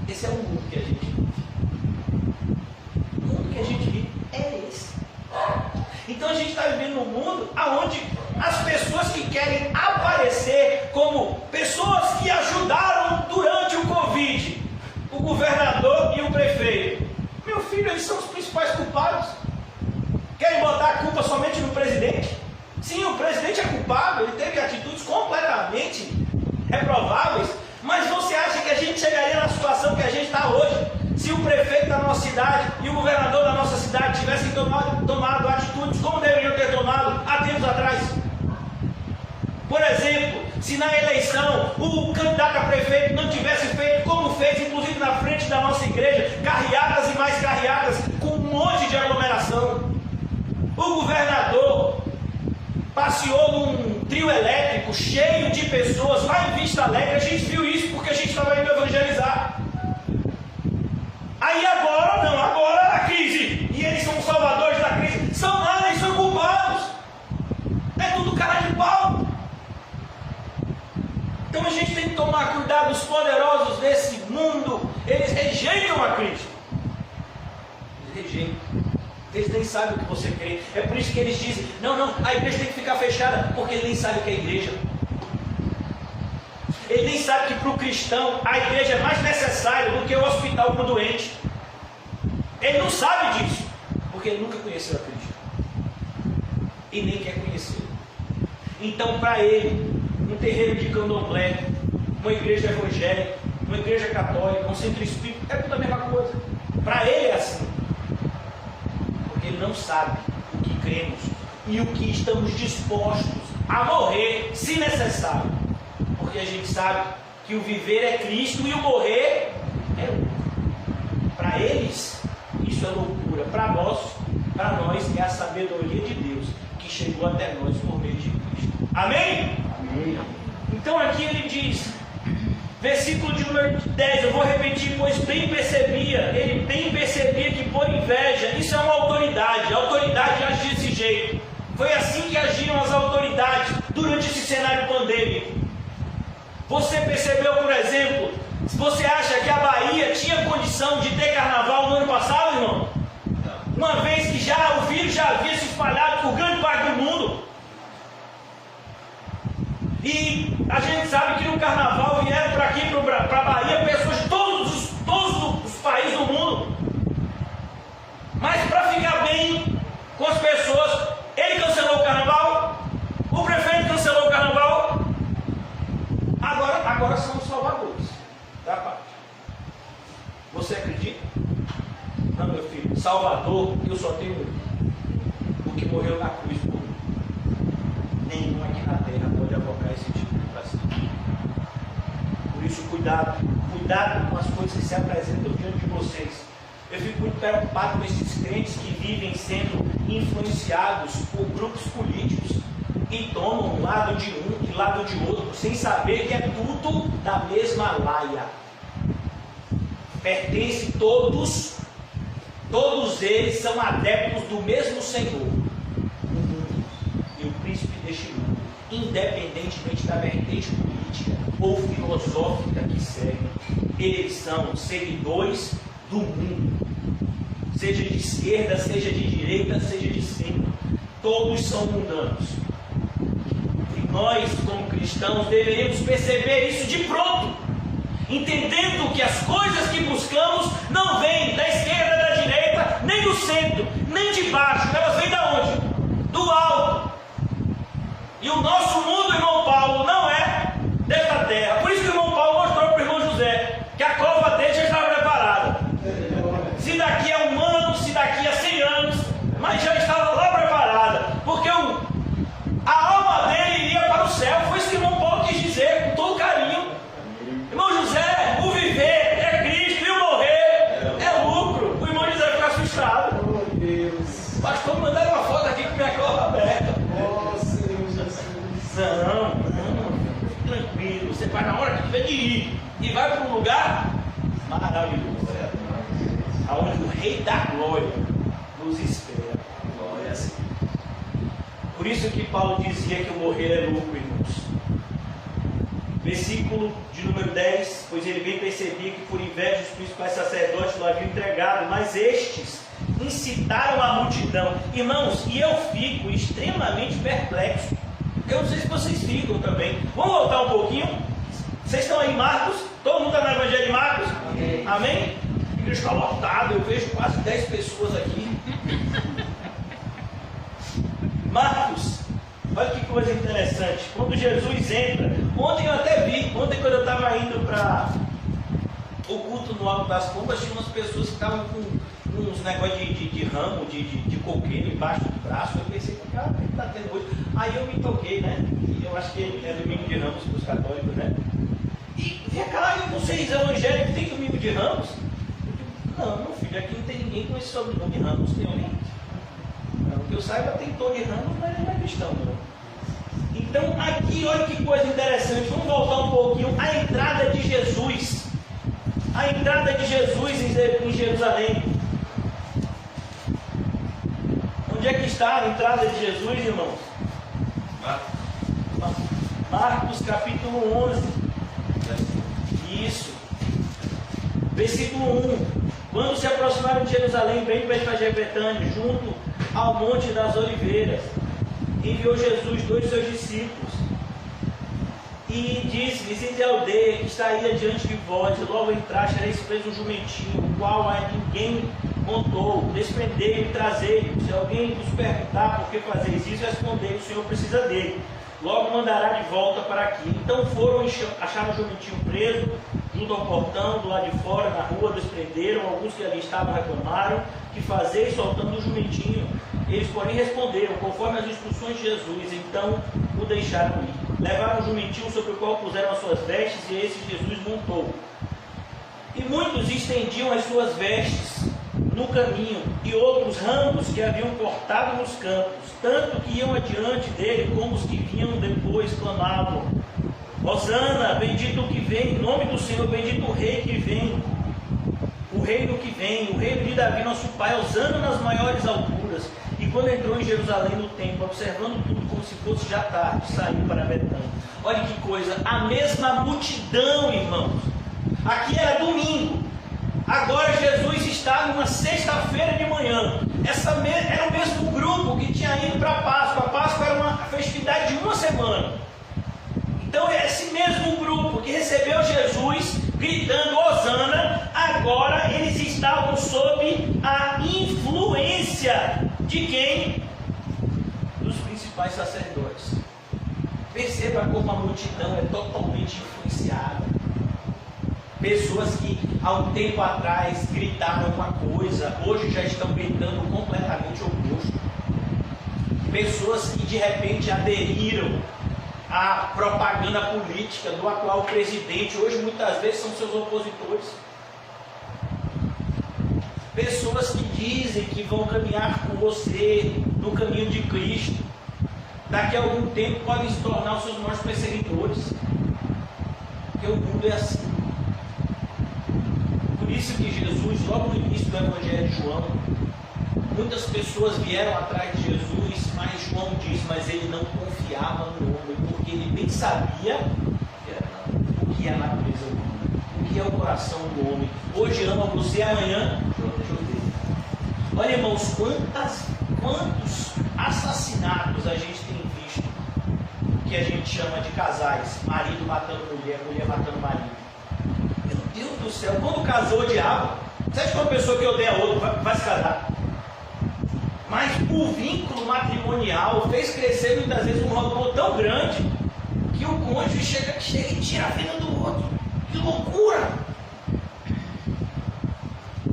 Esse é o mundo que a gente vive. O mundo que a gente vive é esse. Então a gente está vivendo num mundo onde as pessoas que querem aparecer como pessoas que ajudaram durante o Covid, o governador e o prefeito, meu filho, eles são os principais culpados. Querem botar a culpa somente no presidente? Sim, o presidente é culpável, ele teve atitudes completamente reprováveis, mas você acha que a gente chegaria na situação que a gente está hoje cidade e o governador da nossa cidade tivessem tomado atitudes como deveriam ter tomado há tempos atrás. Por exemplo, se na eleição o candidato a prefeito não tivesse feito como fez, inclusive na frente da nossa igreja, carreatas e mais carreatas, com um monte de aglomeração. O governador passeou num trio elétrico cheio de pessoas lá em Vista Alegre. A gente viu isso porque a gente estava indo evangelizar. Aí agora não, agora a crise, e eles são os salvadores da crise. São nada, eles são culpados. É tudo cara de pau. Então a gente tem que tomar cuidado. Os poderosos desse mundo, eles rejeitam a Cristo. Eles rejeitam. Eles nem sabem o que você crê. É por isso que eles dizem, não, a igreja tem que ficar fechada, porque ele nem sabe o que é igreja. Ele nem sabe que para o cristão a igreja é mais necessária do que o hospital para o doente. Ele não sabe disso, porque ele nunca conheceu a Cristo. E nem quer conhecê-lo. Então para ele, um terreiro de candomblé, uma igreja evangélica, uma igreja católica, um centro espírita, é tudo a mesma coisa. Para ele é assim. Porque ele não sabe o que cremos e o que estamos dispostos a morrer, se necessário. Porque a gente sabe que o viver é Cristo e o morrer é lucro. Para eles, isso é loucura. Para nós é a sabedoria de Deus que chegou até nós por meio de Cristo. Amém? Amém. Então aqui ele diz, versículo de número 10, eu vou repetir, pois ele bem percebia que por inveja, isso é uma autoridade, a autoridade age desse jeito. Foi assim que agiram as autoridades durante esse cenário pandêmico. Você percebeu, por exemplo, se você acha que a Bahia tinha condição de ter carnaval no ano passado, irmão? Uma vez que já o vírus já havia se espalhado por grande parte do mundo. E a gente sabe que no carnaval vieram para aqui, para a Bahia, pessoas de todos os países do mundo. Mas para ficar bem com as pessoas, ele cancelou o carnaval, o prefeito cancelou o carnaval. Agora são os salvadores da parte. Você acredita? Não, meu filho, Salvador, eu só tenho um, o que morreu na cruz por mim. Nenhum aqui na terra pode avocar esse tipo de vacina. Por isso, cuidado com as coisas que se apresentam diante de vocês. Eu fico muito preocupado com esses crentes que vivem sendo influenciados por grupos políticos e tomam um lado de um e lado de outro, sem saber que é tudo da mesma laia. Pertence todos eles são adeptos do mesmo Senhor, o mundo e o príncipe deste mundo, independentemente da vertente política ou filosófica que seguem. Eles são seguidores do mundo, seja de esquerda, seja de direita, seja de centro, todos são mundanos. E nós, como cristãos, deveríamos perceber isso de pronto, entendendo que as coisas que buscamos não vêm da esquerda, da direita, nem do centro, nem de baixo. Elas vêm da onde? Do alto. E o nosso mundo, irmão Paulo, não é desta terra. Por isso que o irmão Paulo mostrou para o irmão José que a cova dele já estava preparada. Se daqui a 1 ano, se daqui a 100 anos, mas já estava lá preparada, porque a alma dele iria para o céu. Foi isso que o irmão Paulo quis dizer, com todo carinho. Irmão José, o viver é Cristo e o morrer é lucro. O irmão José fica assustado. Oh, Deus. Pastor, mandaram uma foto aqui com minha cova aberta. Oh, Senhor Jesus. Não, tranquilo. Você vai na hora que tiver de ir e vai para um lugar maravilhoso, aonde o Rei da Glória nos espera. Glória a Deus. Por isso que Paulo dizia que o morrer é lucro, irmãos. Versículo de número 10, pois ele bem percebia que por inveja os principais sacerdotes o haviam entregado, mas estes incitaram a multidão. Irmãos, e eu fico extremamente perplexo. Eu não sei se vocês ficam também. Vamos voltar um pouquinho? Vocês estão aí, Marcos? Todo mundo está no Evangelho de Marcos? Amém? Amém? A igreja está lotada, eu vejo quase 10 pessoas aqui. Marcos, olha que coisa interessante. Quando Jesus entra, ontem eu até vi, ontem quando eu estava indo para o culto no Alto das Pombas, tinha umas pessoas que estavam com uns negócios de ramo, de coqueiro embaixo do braço. Eu pensei, cara, o que tá tendo hoje? Aí eu me toquei, né? Eu acho que é domingo de Ramos para os católicos, né? E vem cá, vocês evangélicos têm domingo de Ramos? Eu digo, não, meu filho, aqui não tem ninguém com esse sobrenome Ramos, tem alguém? Não, que eu saiba, tem Tony Ramos, mas ele não é cristão, não. Então, aqui, olha que coisa interessante, vamos voltar um pouquinho. A entrada de Jesus. A entrada de Jesus em Jerusalém. Onde é que está a entrada de Jesus, irmãos? Marcos capítulo 11. Isso. Versículo 1. Quando se aproximaram de Jerusalém, bem perto de Betânia, junto ao Monte das Oliveiras, enviou Jesus 2 de seus discípulos e disse-lhes: ide à aldeia que está aí adiante de vós, e logo entraste, ereis preso um jumentinho, o qual a ninguém montou, desprendei-o e trazei-o. Se alguém vos perguntar por que fazeis isso, respondei: o Senhor precisa dele, logo mandará de volta para aqui. Então foram e acharam o jumentinho preso junto ao portão, do lado de fora, na rua, desprenderam. Alguns que ali estavam reclamaram: que fazeis soltando o jumentinho? Eles, porém, responderam conforme as instruções de Jesus. Então o deixaram ir. Levaram o jumentinho sobre o qual puseram as suas vestes, e esse Jesus montou. E muitos estendiam as suas vestes no caminho, e outros ramos que haviam cortado nos campos, tanto que iam adiante dele, como os que vinham depois clamavam: Hosana, bendito o que vem, em nome do Senhor, bendito o rei que vem, o reino que vem, o reino de Davi nosso pai, Hosana nas maiores alturas. E quando entrou em Jerusalém no templo, observando tudo como se fosse já tarde, saiu para Betânia. Olha que coisa, a mesma multidão, irmãos. Aqui era domingo, agora Jesus está numa sexta-feira de manhã. Era o mesmo grupo que tinha ido para a Páscoa. A Páscoa era uma festividade de uma semana. Então esse mesmo grupo que recebeu Jesus gritando Hosana, agora eles estavam sob a influência de quem? Dos principais sacerdotes. Perceba como a multidão é totalmente influenciada. Pessoas que há um tempo atrás gritaram uma coisa, hoje já estão gritando completamente o oposto. Pessoas que de repente aderiram à propaganda política do atual presidente, hoje muitas vezes são seus opositores. Pessoas que dizem que vão caminhar com você no caminho de Cristo, daqui a algum tempo podem se tornar os seus maiores perseguidores, porque o mundo é assim. Por isso que Jesus, logo no início do Evangelho de João, muitas pessoas vieram atrás de Jesus, mas João diz, mas ele não confiava no homem, porque ele bem sabia o que é a natureza humana, o que é o coração do homem. Hoje ama você, amanhã deixa eu ver. Olha, irmãos, quantos assassinatos a gente tem visto, que a gente chama de casais, marido matando mulher, mulher matando marido. Meu Deus do céu, quando casou odiava. Você acha que uma pessoa que odeia a outra vai se casar? Mas o vínculo matrimonial fez crescer muitas vezes um rótulo tão grande que o cônjuge chega e tira a vida do outro. Que loucura!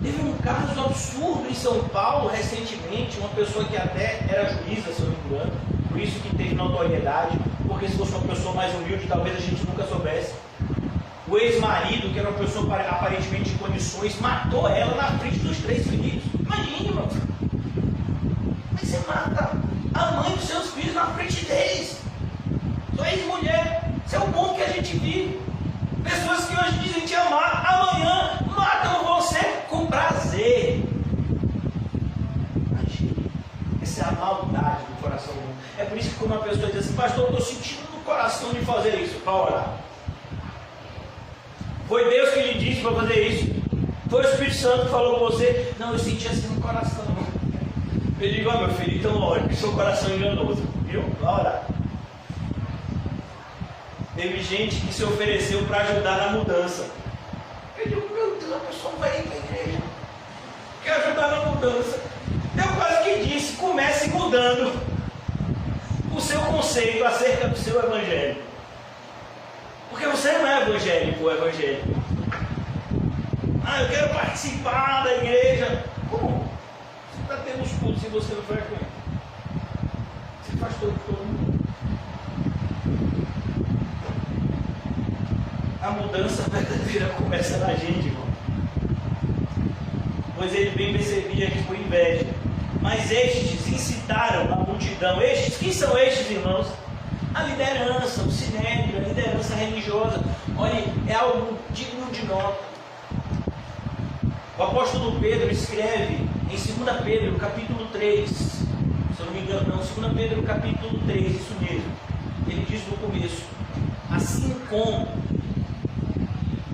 Teve um caso absurdo em São Paulo recentemente, uma pessoa que até era juíza, se eu não me engano, por isso que teve notoriedade, porque se fosse uma pessoa mais humilde, talvez a gente nunca soubesse. O ex-marido, que era uma pessoa aparentemente de condições, matou ela na frente dos 3 filhos. Imagine, irmão. Mas você mata a mãe dos seus filhos na frente deles. Sua ex-mulher. Isso é o mundo que a gente vive. Pessoas que hoje dizem te amar, amanhã matam você com prazer. Imagine. Essa é a maldade do coração humano. É por isso que quando uma pessoa diz assim, pastor, eu estou sentindo no coração de fazer isso, para orar. Foi Deus que lhe disse para fazer isso? Foi o Espírito Santo que falou com você? Não, eu senti assim no coração. Eu digo, meu filho, então ore, que seu coração é enganoso. Viu? Vai orar. Teve gente que se ofereceu para ajudar na mudança. Eu digo, meu Deus, a pessoa vai ir para a igreja. Quer ajudar na mudança. Eu quase que disse, comece mudando o seu conceito acerca do seu evangelho. Porque você não é evangélico ou evangélico. Eu quero participar da igreja. Como? Você está tendo os cultos e você não frequenta. Você faz todo mundo. A mudança verdadeira começa na gente, irmão. Pois ele bem percebia que foi inveja. Mas estes incitaram a multidão. Estes, quem são estes, irmãos? A liderança, o sinédrio, a liderança religiosa. Olha, é algo digno de nota. O apóstolo Pedro escreve em 2 Pedro, capítulo 3. Se eu não me engano, não, 2 Pedro, capítulo 3, isso mesmo. Ele diz no começo: assim como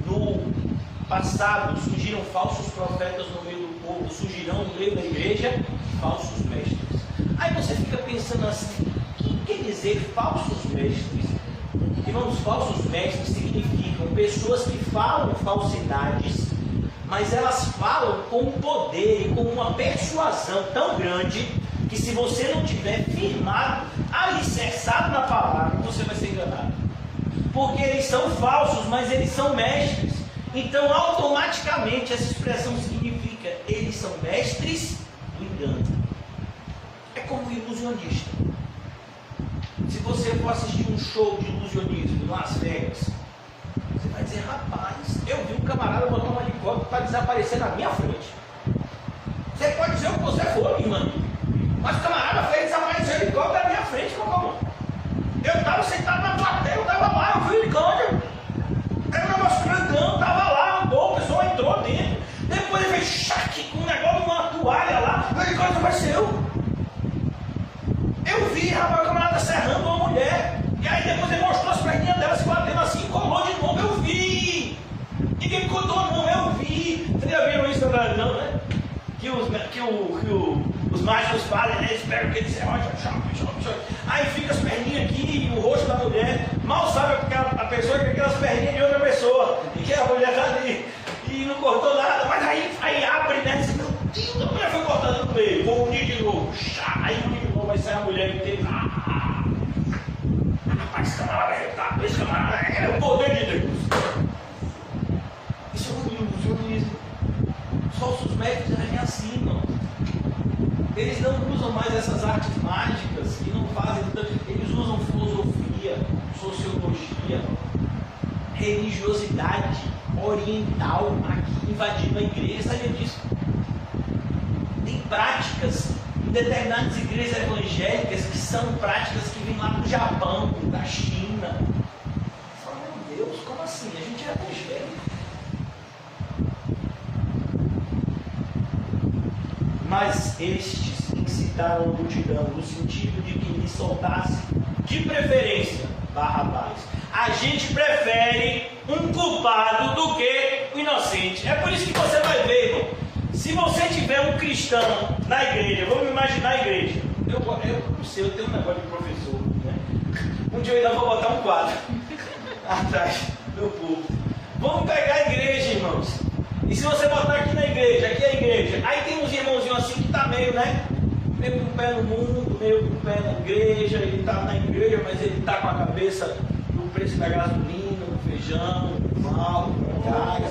no passado surgiram falsos profetas no meio do povo, surgirão no meio da igreja falsos mestres. Aí você fica pensando assim: o que quer dizer falsos mestres? Irmãos, falsos mestres significam pessoas que falam falsidades, mas elas falam com poder e com uma persuasão tão grande que, se você não tiver firmado, alicerçado na palavra, você vai ser enganado. Porque eles são falsos, mas eles são mestres. Então, automaticamente, essa expressão significa: eles são mestres do engano. É como um ilusionista. Se você for assistir um show de ilusionismo em Las Vegas, você vai dizer: rapaz, eu vi um camarada botar um helicóptero para desaparecer na minha frente. Você pode dizer o que você for, minha irmã, mas o camarada fez desaparecer o helicóptero na minha frente, meu irmão. Eu estava sentado na plateia, eu estava lá, eu vi o helicóptero. Era um negócio grandão, estava lá, o pessoal entrou dentro. Depois ele fez chaque com um negócio, uma toalha lá, o helicóptero desapareceu. Eu vi, rapaz, o camarada serrando uma mulher. E aí depois ele mostrou as perninhas dela se batendo assim, colou de novo. Eu vi. Ninguém me contou, não, eu vi. Vocês já viram isso, não, né? Que os mágicos fazem, né? Eles pegam aquele serrote, aí fica as perninhas aqui e o rosto da mulher. Mal sabe a pessoa que é aquelas perninhas de outra pessoa. E que a mulher está ali. E não cortou nada. Mas aí abre, né? Diz: meu Deus, a mulher foi cortada no meio. Vou unir de novo. Aí unir de novo, vai sair a mulher inteira. Rapaz, esse camarada arretado. Esse camarada é o poder de Deus. Isso é um ilusionismo. Os falsos mestres é assim, irmão. Eles não usam mais essas artes mágicas e não fazem. Eles usam filosofia, sociologia, religiosidade oriental aqui invadindo a igreja. Sabe disso? Tem práticas em determinadas igrejas evangélicas que são práticas que vêm lá do Japão, da China. Fala: meu Deus, como assim? A gente é evangélico. Mas estes incitaram a multidão no sentido de que lhe soltasse, de preferência, Barrabás. A gente prefere um culpado do que o inocente. É por isso que você vai ver, irmão. Se você tiver um cristão na igreja, vamos imaginar a igreja. Eu não sei, eu tenho um negócio de professor, né? Um dia eu ainda vou botar um quadro atrás do meu povo. Vamos pegar a igreja, irmãos. E se você botar aqui na igreja, aqui é a igreja, aí tem uns irmãozinhos assim que está meio, né? Meio com o pé no mundo, meio com o pé na igreja. Ele está na igreja, mas ele está com a cabeça no preço da gasolina, no feijão, no mal, no carga,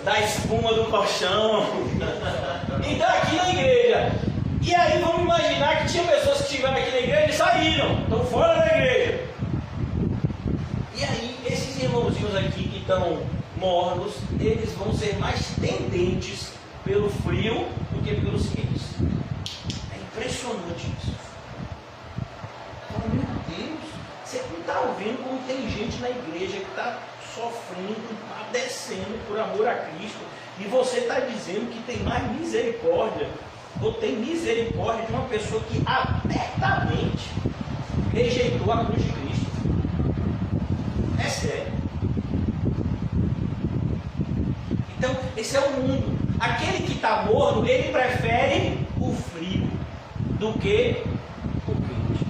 da espuma do colchão. Então aqui na igreja. E aí vamos imaginar que tinha pessoas que estiveram aqui na igreja e saíram, estão fora da igreja. E aí esses irmãozinhos aqui que estão mornos, eles vão ser mais tendentes pelo frio do que pelos quentes. É impressionante isso. Então, meu Deus, você não está ouvindo como tem gente na igreja que está sofrendo, padecendo por amor a Cristo, e você está dizendo que tem mais misericórdia, ou tem misericórdia de uma pessoa que abertamente rejeitou a cruz de Cristo. É sério. Então, esse é o mundo. Aquele que está morno, ele prefere o frio do que o quente.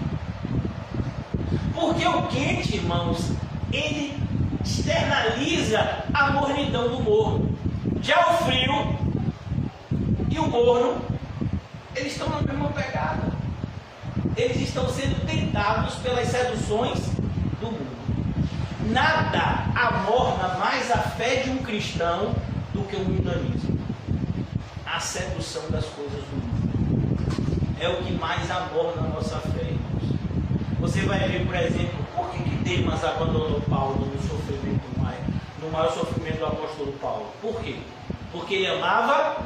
Porque o quente, irmãos, ele externaliza a mornidão do morno. Já o frio e o morno, eles estão na mesma pegada. Eles estão sendo tentados pelas seduções do mundo. Nada amorna mais a fé de um cristão do que o mundanismo. a sedução das coisas do mundo. É o que mais aborda a nossa fé, irmãos. Você vai ver, por exemplo, por que Demas abandonou Paulo no maior sofrimento do apóstolo Paulo? Por quê? Porque ele amava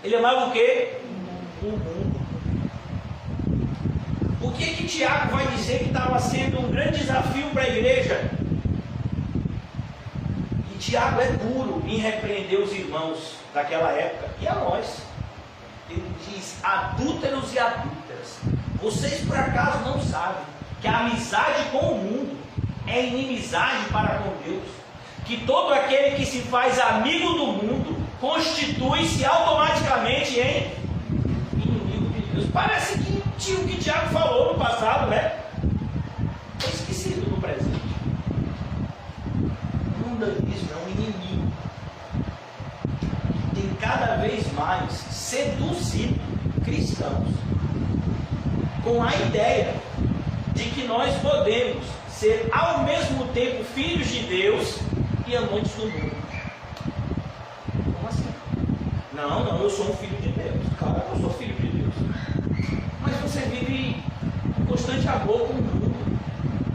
o quê? O mundo. O que Tiago vai dizer que estava sendo um grande desafio para a igreja? E Tiago é duro em repreender os irmãos daquela época e a nós. Ele diz: adúlteros e adúlteras, vocês por acaso não sabem que a amizade com o mundo é inimizade para com Deus? Que todo aquele que se faz amigo do mundo constitui-se automaticamente em inimigo de Deus. Parece que tinha o que Tiago falou no passado, né? Foi esquecido no presente. O mundanismo é um inimigo que tem cada vez mais seduzido cristãos com a ideia de que nós podemos ser ao mesmo tempo filhos de Deus e amantes do mundo. Como assim? Não, eu sou um filho de Deus. Claro, eu sou filho de Deus. Mas você vive em constante amor com o mundo.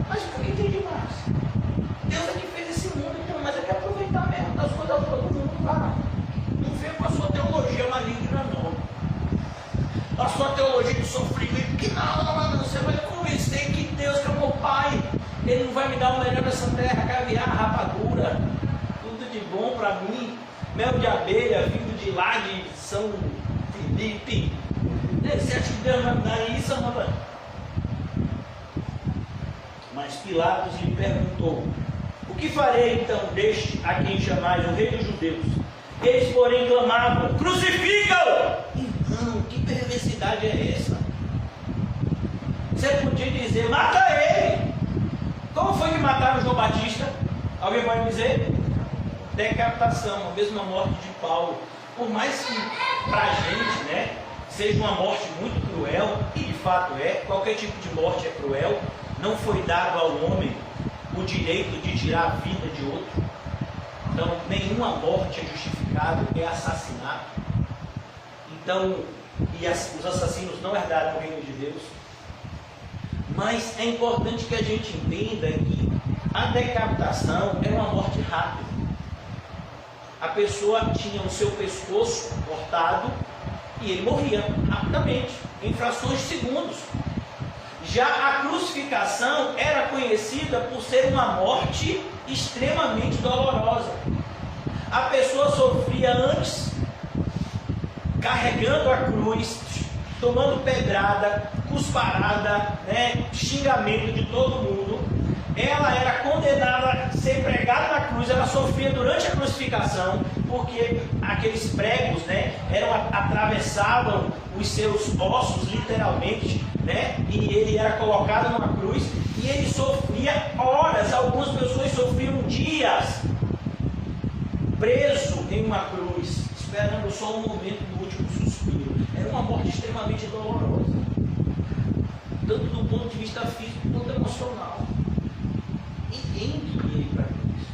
Mas por que tem demais? Deus é que fez esse mundo, então, mas é que aproveitar mesmo das coisas do mundo lá. Não vem com a sua teologia maligna, não. A sua teologia de sofrimento, que não, você vai convencer que Deus, que é o meu Pai, Ele não vai me dar o melhor dessa terra, caviar, rapadura, tudo de bom para mim, mel de abelha vindo de lá de São Felipe. Você acha que Deus vai me dar isso, amor? Mas Pilatos lhe perguntou: o que farei então deste a quem chamais o rei dos judeus? Eles, porém, clamavam: crucifica-o! Irmão, que perversidade é essa? Você podia dizer: mata ele! Como foi que mataram João Batista? Alguém pode dizer? Decapitação, a mesma morte de Paulo. Por mais que para a gente, né, seja uma morte muito cruel, e de fato é, qualquer tipo de morte é cruel, não foi dado ao homem o direito de tirar a vida de outro. Então, nenhuma morte é justificável, é assassinato. Então, os assassinos não herdaram o reino de Deus. Mas é importante que a gente entenda que a decapitação é uma morte rápida. A pessoa tinha o seu pescoço cortado e ele morria rapidamente, em frações de segundos. Já a crucificação era conhecida por ser uma morte extremamente dolorosa. A pessoa sofria antes, carregando a cruz, tomando pedrada, cusparada, né, xingamento de todo mundo. Ela era condenada a ser pregada na cruz, ela sofria durante a crucificação, porque aqueles pregos, né, atravessavam os seus ossos, literalmente, né, e ele era colocado numa cruz, e ele sofria horas, algumas pessoas sofriam dias, preso em uma cruz, esperando só um momento do último suspiro. Era uma morte extremamente dolorosa, tanto do ponto de vista físico quanto emocional. Ninguém queria ir para a cruz,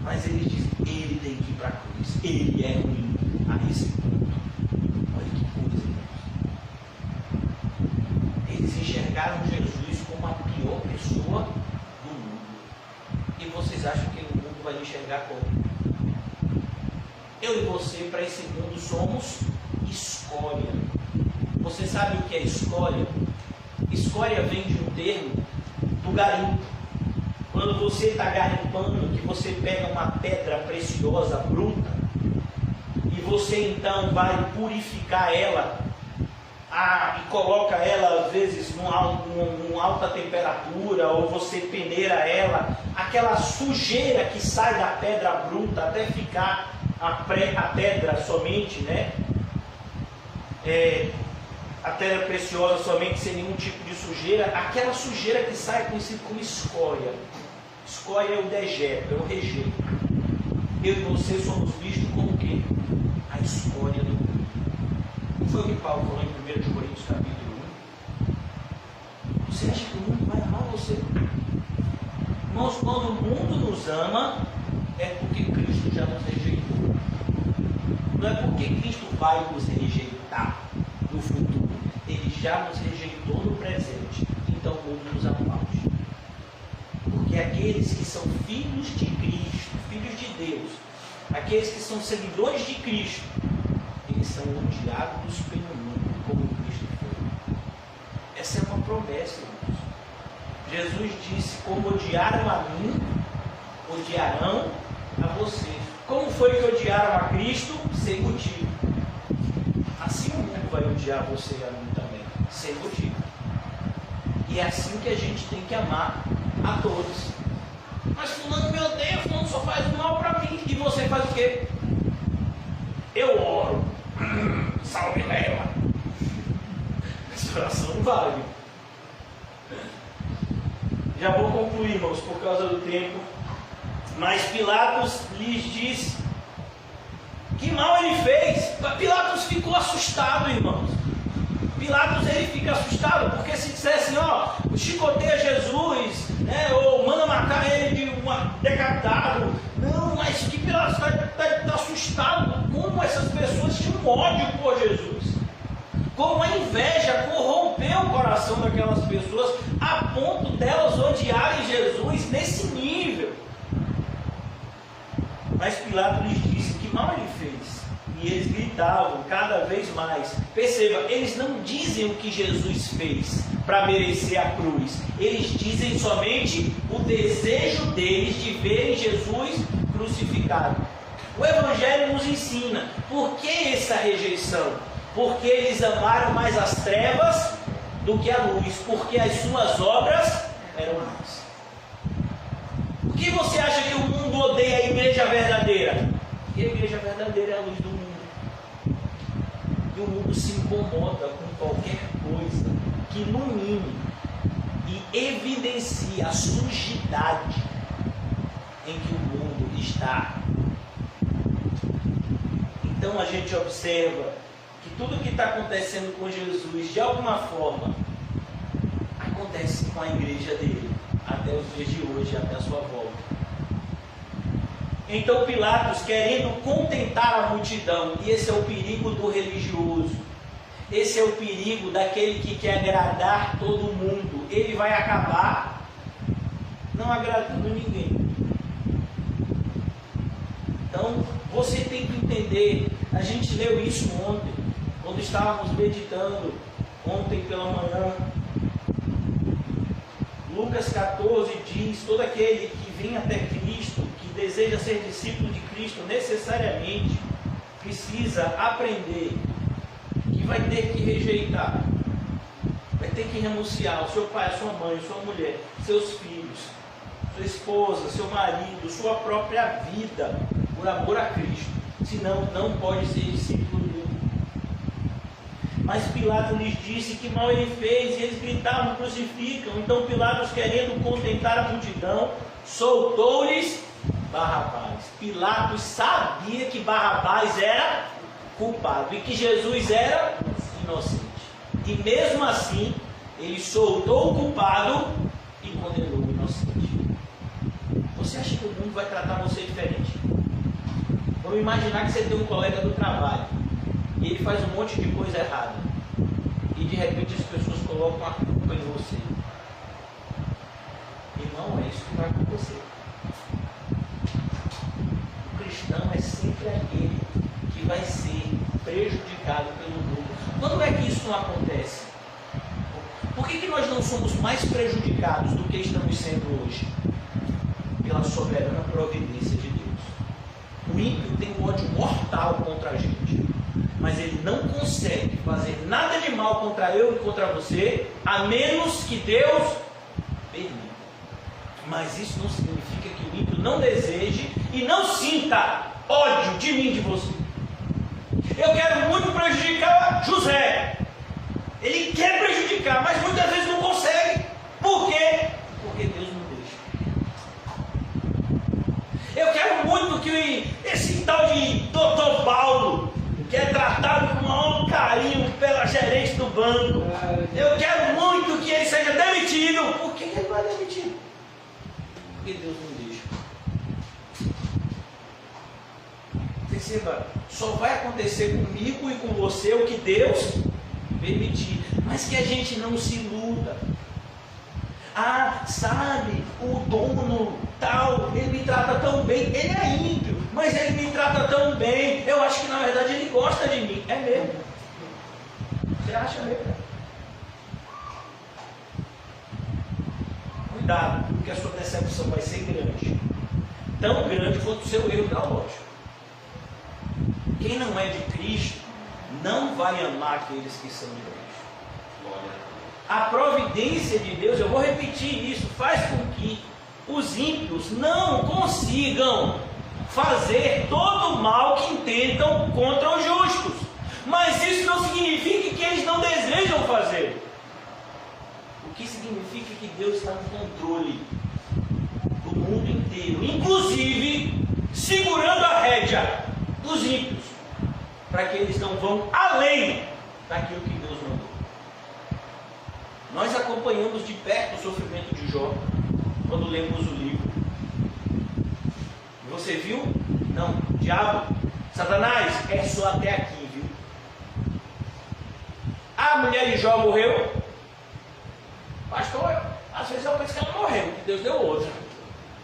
mas eles dizem: ele tem que ir para a cruz, ele é ruim a esse ponto. Olha que coisa, irmãos. Eles enxergaram Jesus como a pior pessoa do mundo. E vocês acham que o mundo vai enxergar como? Eu e você, para esse mundo, somos escória. Você sabe o que é escória? Escória vem de um termo do garimpo. Quando você está garimpando, que você pega uma pedra preciosa, bruta, e você então vai purificar ela, e coloca ela às vezes numa alta temperatura, ou você peneira ela, aquela sujeira que sai da pedra bruta até ficar a pedra somente, né? A pedra preciosa somente, sem nenhum tipo de sujeira, aquela sujeira que sai é conhecida como escória. Escória é o dejeto, é o rejeito. Eu e você somos vistos como o quê? A escória do mundo. Não foi o que Paulo falou em 1 Coríntios capítulo 1? Você acha que o mundo vai amar você? Irmãos, quando o mundo nos ama, é porque Cristo já nos rejeitou. Não é porque Cristo vai nos rejeitar no futuro. Ele já nos rejeitou no presente. Então o mundo nos aplaude. Porque aqueles que são filhos de Cristo, filhos de Deus, aqueles que são seguidores de Cristo, eles são odiados pelo mundo, como Cristo foi. Essa é uma promessa, irmãos. Jesus disse: como odiaram a mim, odiarão a vocês. Como foi que odiaram a Cristo? Sem motivo. Assim o mundo vai odiar você e a mim também, sem motivo. E é assim que a gente tem que amar a todos. Mas fulano me odeia, fulano só faz mal para mim. E você faz o quê? Eu oro. Salve Lela. Essa oração não vale. Já vou concluir, irmãos, por causa do tempo. Mas Pilatos lhes disse: que mal ele fez? Pilatos ficou assustado, irmãos. Pilatos ele fica assustado, porque se dissessem, ó, chicoteia Jesus, né, ou manda matar ele de decapitado. Não, mas que Pilatos está assustado. Como essas pessoas tinham ódio por Jesus. Como a inveja corrompeu o coração daquelas pessoas a ponto delas odiarem Jesus nesse nível. Mas Pilatos lhes disse: que mal ele fez? E eles gritavam cada vez mais. Perceba, eles não dizem o que Jesus fez para merecer a cruz. Eles dizem somente o desejo deles de verem Jesus crucificado. O Evangelho nos ensina por que essa rejeição. Porque eles amaram mais as trevas do que a luz. Porque as suas obras eram más. Por que você acha que o mundo odeia a igreja verdadeira? Porque a igreja verdadeira é a luz do mundo. E o mundo se incomoda com qualquer coisa que ilumine e evidencie a sujidade em que o mundo está. Então a gente observa que tudo que está acontecendo com Jesus, de alguma forma, acontece com a igreja dele, até os dias de hoje, até a sua volta. Então Pilatos, querendo contentar a multidão, e esse é o perigo do religioso, esse é o perigo daquele que quer agradar todo mundo, ele vai acabar não agradando ninguém. Então você tem que entender, a gente leu isso ontem, quando estávamos meditando, ontem pela manhã. Lucas 14 diz: todo aquele que vem até Cristo, que deseja ser discípulo de Cristo, necessariamente precisa aprender que vai ter que rejeitar, vai ter que renunciar ao seu pai, à sua mãe, à sua mulher, seus filhos, sua esposa, seu marido, sua própria vida, por amor a Cristo. Senão não pode ser discípulo dele. Mas Pilatos lhes disse que mal ele fez, e eles gritavam: crucificam. Então Pilatos, querendo contentar a multidão, soltou-lhes Barrabás. Pilatos sabia que Barrabás era culpado e que Jesus era inocente. E mesmo assim, ele soltou o culpado e condenou o inocente. Você acha que o mundo vai tratar você diferente? Vamos imaginar que você tem um colega do trabalho e ele faz um monte de coisa errada, e de repente as pessoas colocam a culpa em você. E não é isso que vai acontecer. O cristão é sempre aquele que vai ser prejudicado pelo mundo. Quando é que isso não acontece? Por que nós não somos mais prejudicados do que estamos sendo hoje? Pela soberana providência de Deus. O ímpio tem um ódio mortal contra a gente, mas ele não consegue fazer nada de mal contra eu e contra você, a menos que Deus permita. Mas isso não significa que o ímpio não deseje e não sinta ódio de mim, de você. Eu quero muito prejudicar José. Ele quer prejudicar, mas muitas vezes não consegue. Por quê? Porque Deus não deixa. Eu quero muito que esse tal de Dr. Paulo, que é tratado com o maior carinho pela gerente do banco, eu quero muito que ele seja demitido. Por que ele não é demitido? Porque Deus não deixa. Perceba, só vai acontecer comigo e com você o que Deus permitir. Mas que a gente não se iluda. Ah, sabe, o dono tal, ele me trata tão bem. Ele é ímpio, mas ele me trata tão bem. Eu acho que na verdade ele gosta de mim. É mesmo? Você acha mesmo? Cuidado, porque a sua decepção vai ser grande. Tão grande quanto o seu erro teológico. Quem não é de Cristo não vai amar aqueles que são de Cristo. A providência de Deus, eu vou repetir isso, faz com que os ímpios não consigam fazer todo o mal que intentam contra os justos. Mas isso não significa que eles não desejam fazer. O que significa que Deus está no controle do mundo inteiro, inclusive segurando a rédea dos ímpios, para que eles não vão além daquilo que Deus mandou. Nós acompanhamos de perto o sofrimento de Jó, quando lemos o livro. Você viu? Não, diabo, Satanás, é só até aqui, viu? A mulher de Jó morreu. Pastor, às vezes eu penso que ela morreu, que Deus deu outra.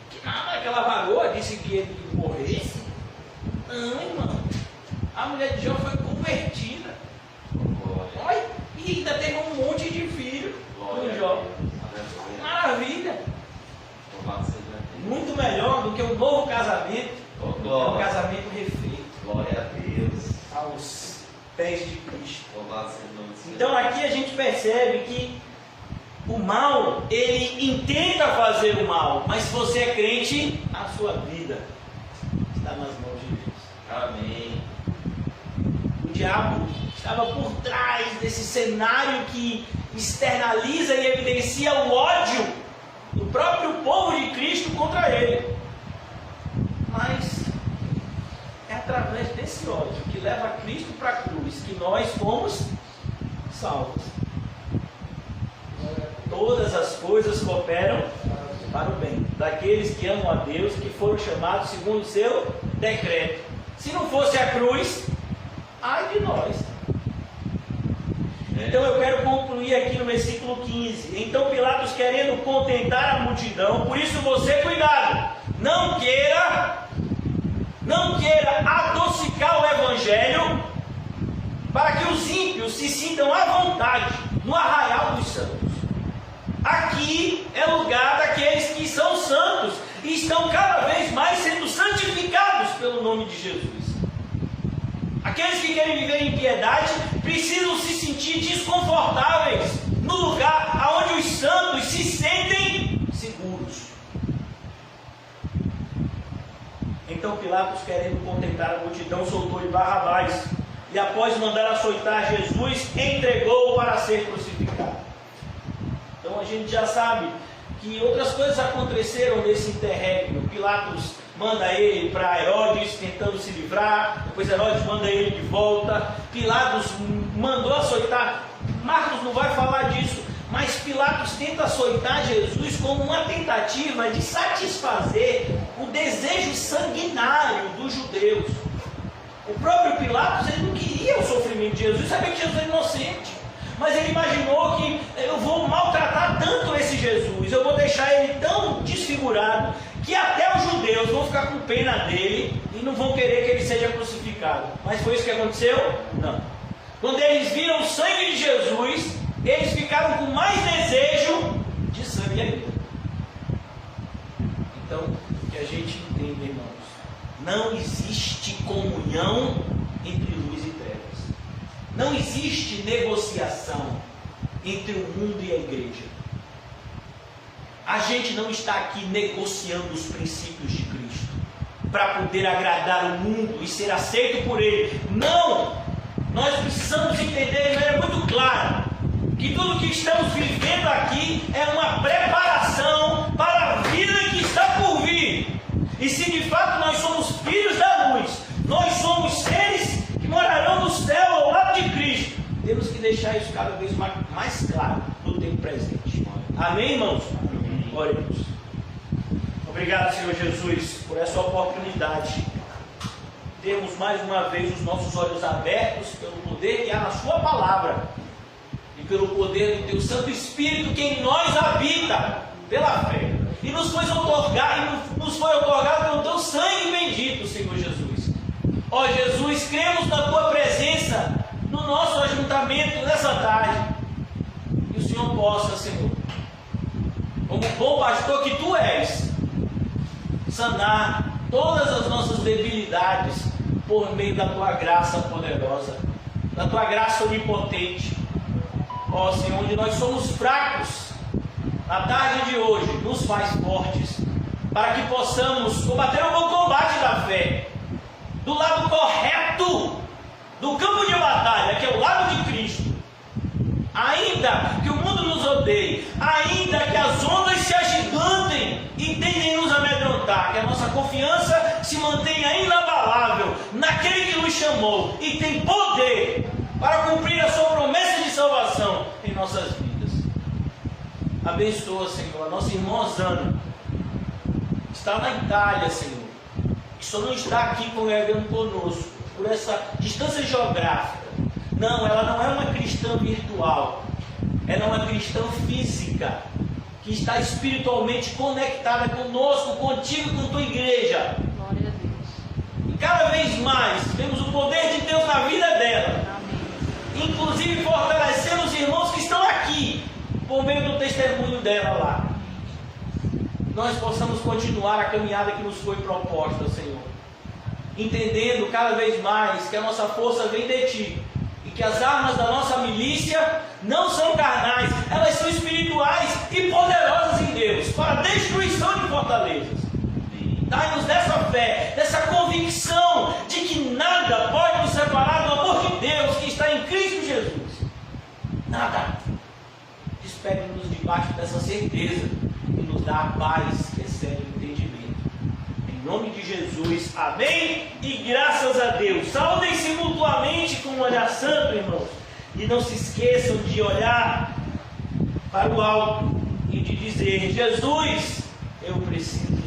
Que nada, aquela varoa disse que ele morresse. Não, irmão. A mulher de Jó foi convertida. Olha, e ainda teve um monte de filho com Jó. Maravilha. Muito melhor do que um novo casamento. Um casamento refeito. Glória a Deus. Aos pés de Cristo. Então aqui a gente percebe que o mal, ele intenta fazer o mal, mas se você é crente, a sua vida está nas mãos de Deus. Amém. O diabo estava por trás desse cenário que externaliza e evidencia o ódio do próprio povo de Cristo contra ele. Mas é através desse ódio que leva Cristo para a cruz que nós fomos salvos. Todas as coisas cooperam para o bem daqueles que amam a Deus, que foram chamados segundo o seu decreto. Se não fosse a cruz, ai de nós. Então eu quero concluir aqui no versículo 15. Então Pilatos, querendo contentar a multidão, por isso você, cuidado, não queira adocicar o evangelho para que os ímpios se sintam à vontade no arraial dos santos. Aqui é lugar daqueles que são santos e estão cada vez mais sendo santificados pelo nome de Jesus. Aqueles que querem viver em piedade precisam se sentir desconfortáveis no lugar onde os santos se sentem seguros. Então Pilatos, querendo contentar a multidão, soltou-lhe Barrabás e, após mandar açoitar Jesus, entregou-o para ser crucificado. Então a gente já sabe que outras coisas aconteceram nesse interregno. Pilatos manda ele para Herodes, tentando se livrar. Depois Herodes manda ele de volta. Pilatos mandou açoitar. Marcos não vai falar disso, mas Pilatos tenta açoitar Jesus como uma tentativa de satisfazer o desejo sanguinário dos judeus. O próprio Pilatos, ele não queria o sofrimento de Jesus, sabia que Jesus era inocente. Mas ele imaginou que eu vou maltratar tanto esse Jesus, eu vou deixar ele tão desfigurado, que até os judeus vão ficar com pena dele e não vão querer que ele seja crucificado. Mas foi isso que aconteceu? Não. Quando eles viram o sangue de Jesus, eles ficaram com mais desejo de sangue ainda. Então, que a gente entenda, irmãos, não existe comunhão entre luz e trevas. Não existe negociação entre o mundo e a igreja. A gente não está aqui negociando os princípios de Cristo para poder agradar o mundo e ser aceito por ele. Não! Nós precisamos entender de maneira muito clara que tudo que estamos vivendo aqui é uma preparação para a vida que está por vir. E se de fato nós somos filhos da luz, nós somos seres que morarão no céu ao lado de Cristo, temos que deixar isso cada vez mais claro no tempo presente. Amém, irmãos? Oremos. Obrigado, Senhor Jesus, por essa oportunidade termos mais uma vez os nossos olhos abertos pelo poder que há na Sua palavra e pelo poder do Teu Santo Espírito que em nós habita pela fé. E nos foi otorgado pelo Teu sangue bendito, Senhor Jesus. Ó Jesus, cremos na Tua presença no nosso ajuntamento nessa tarde. Que o Senhor possa, Senhor, como bom pastor que Tu és, sanar todas as nossas debilidades por meio da Tua graça poderosa, da Tua graça onipotente. Ó Senhor, onde nós somos fracos, na tarde de hoje, nos faz fortes, para que possamos combater o bom combate da fé, do lado correto do campo de batalha, que é o lado de Cristo. Ainda que o mundo nos odeie, ainda que as ondas se agigantem e tentem nos amedrontar, que a nossa confiança se mantenha inabalável naquele que nos chamou e tem poder para cumprir a Sua promessa de salvação em nossas vidas. Abençoa, Senhor, a nossa irmã Osana, que está na Itália, Senhor, que só não está aqui congregando conosco por essa distância geográfica. Não, ela não é uma cristã virtual, ela é uma cristã física, que está espiritualmente conectada conosco, contigo e com Tua igreja. Glória a Deus. E cada vez mais vemos o poder de Deus na vida dela. Amém. Inclusive fortalecendo os irmãos que estão aqui, por meio do testemunho dela lá. Nós possamos continuar a caminhada que nos foi proposta, Senhor, entendendo cada vez mais que a nossa força vem de Ti, e que as armas da nossa milícia não são carnais, elas são espirituais e poderosas em Deus, para a destruição de fortalezas. Dai-nos dessa fé, dessa convicção de que nada pode nos separar do amor de Deus que está em Cristo Jesus. Nada. Despede-nos debaixo dessa certeza e nos dá a paz que excede o entendimento. Em nome de Jesus, amém e graças a Deus. Saúdem-se mutuamente com um olhar santo, irmãos. E não se esqueçam de olhar para o alto e de dizer: Jesus, eu preciso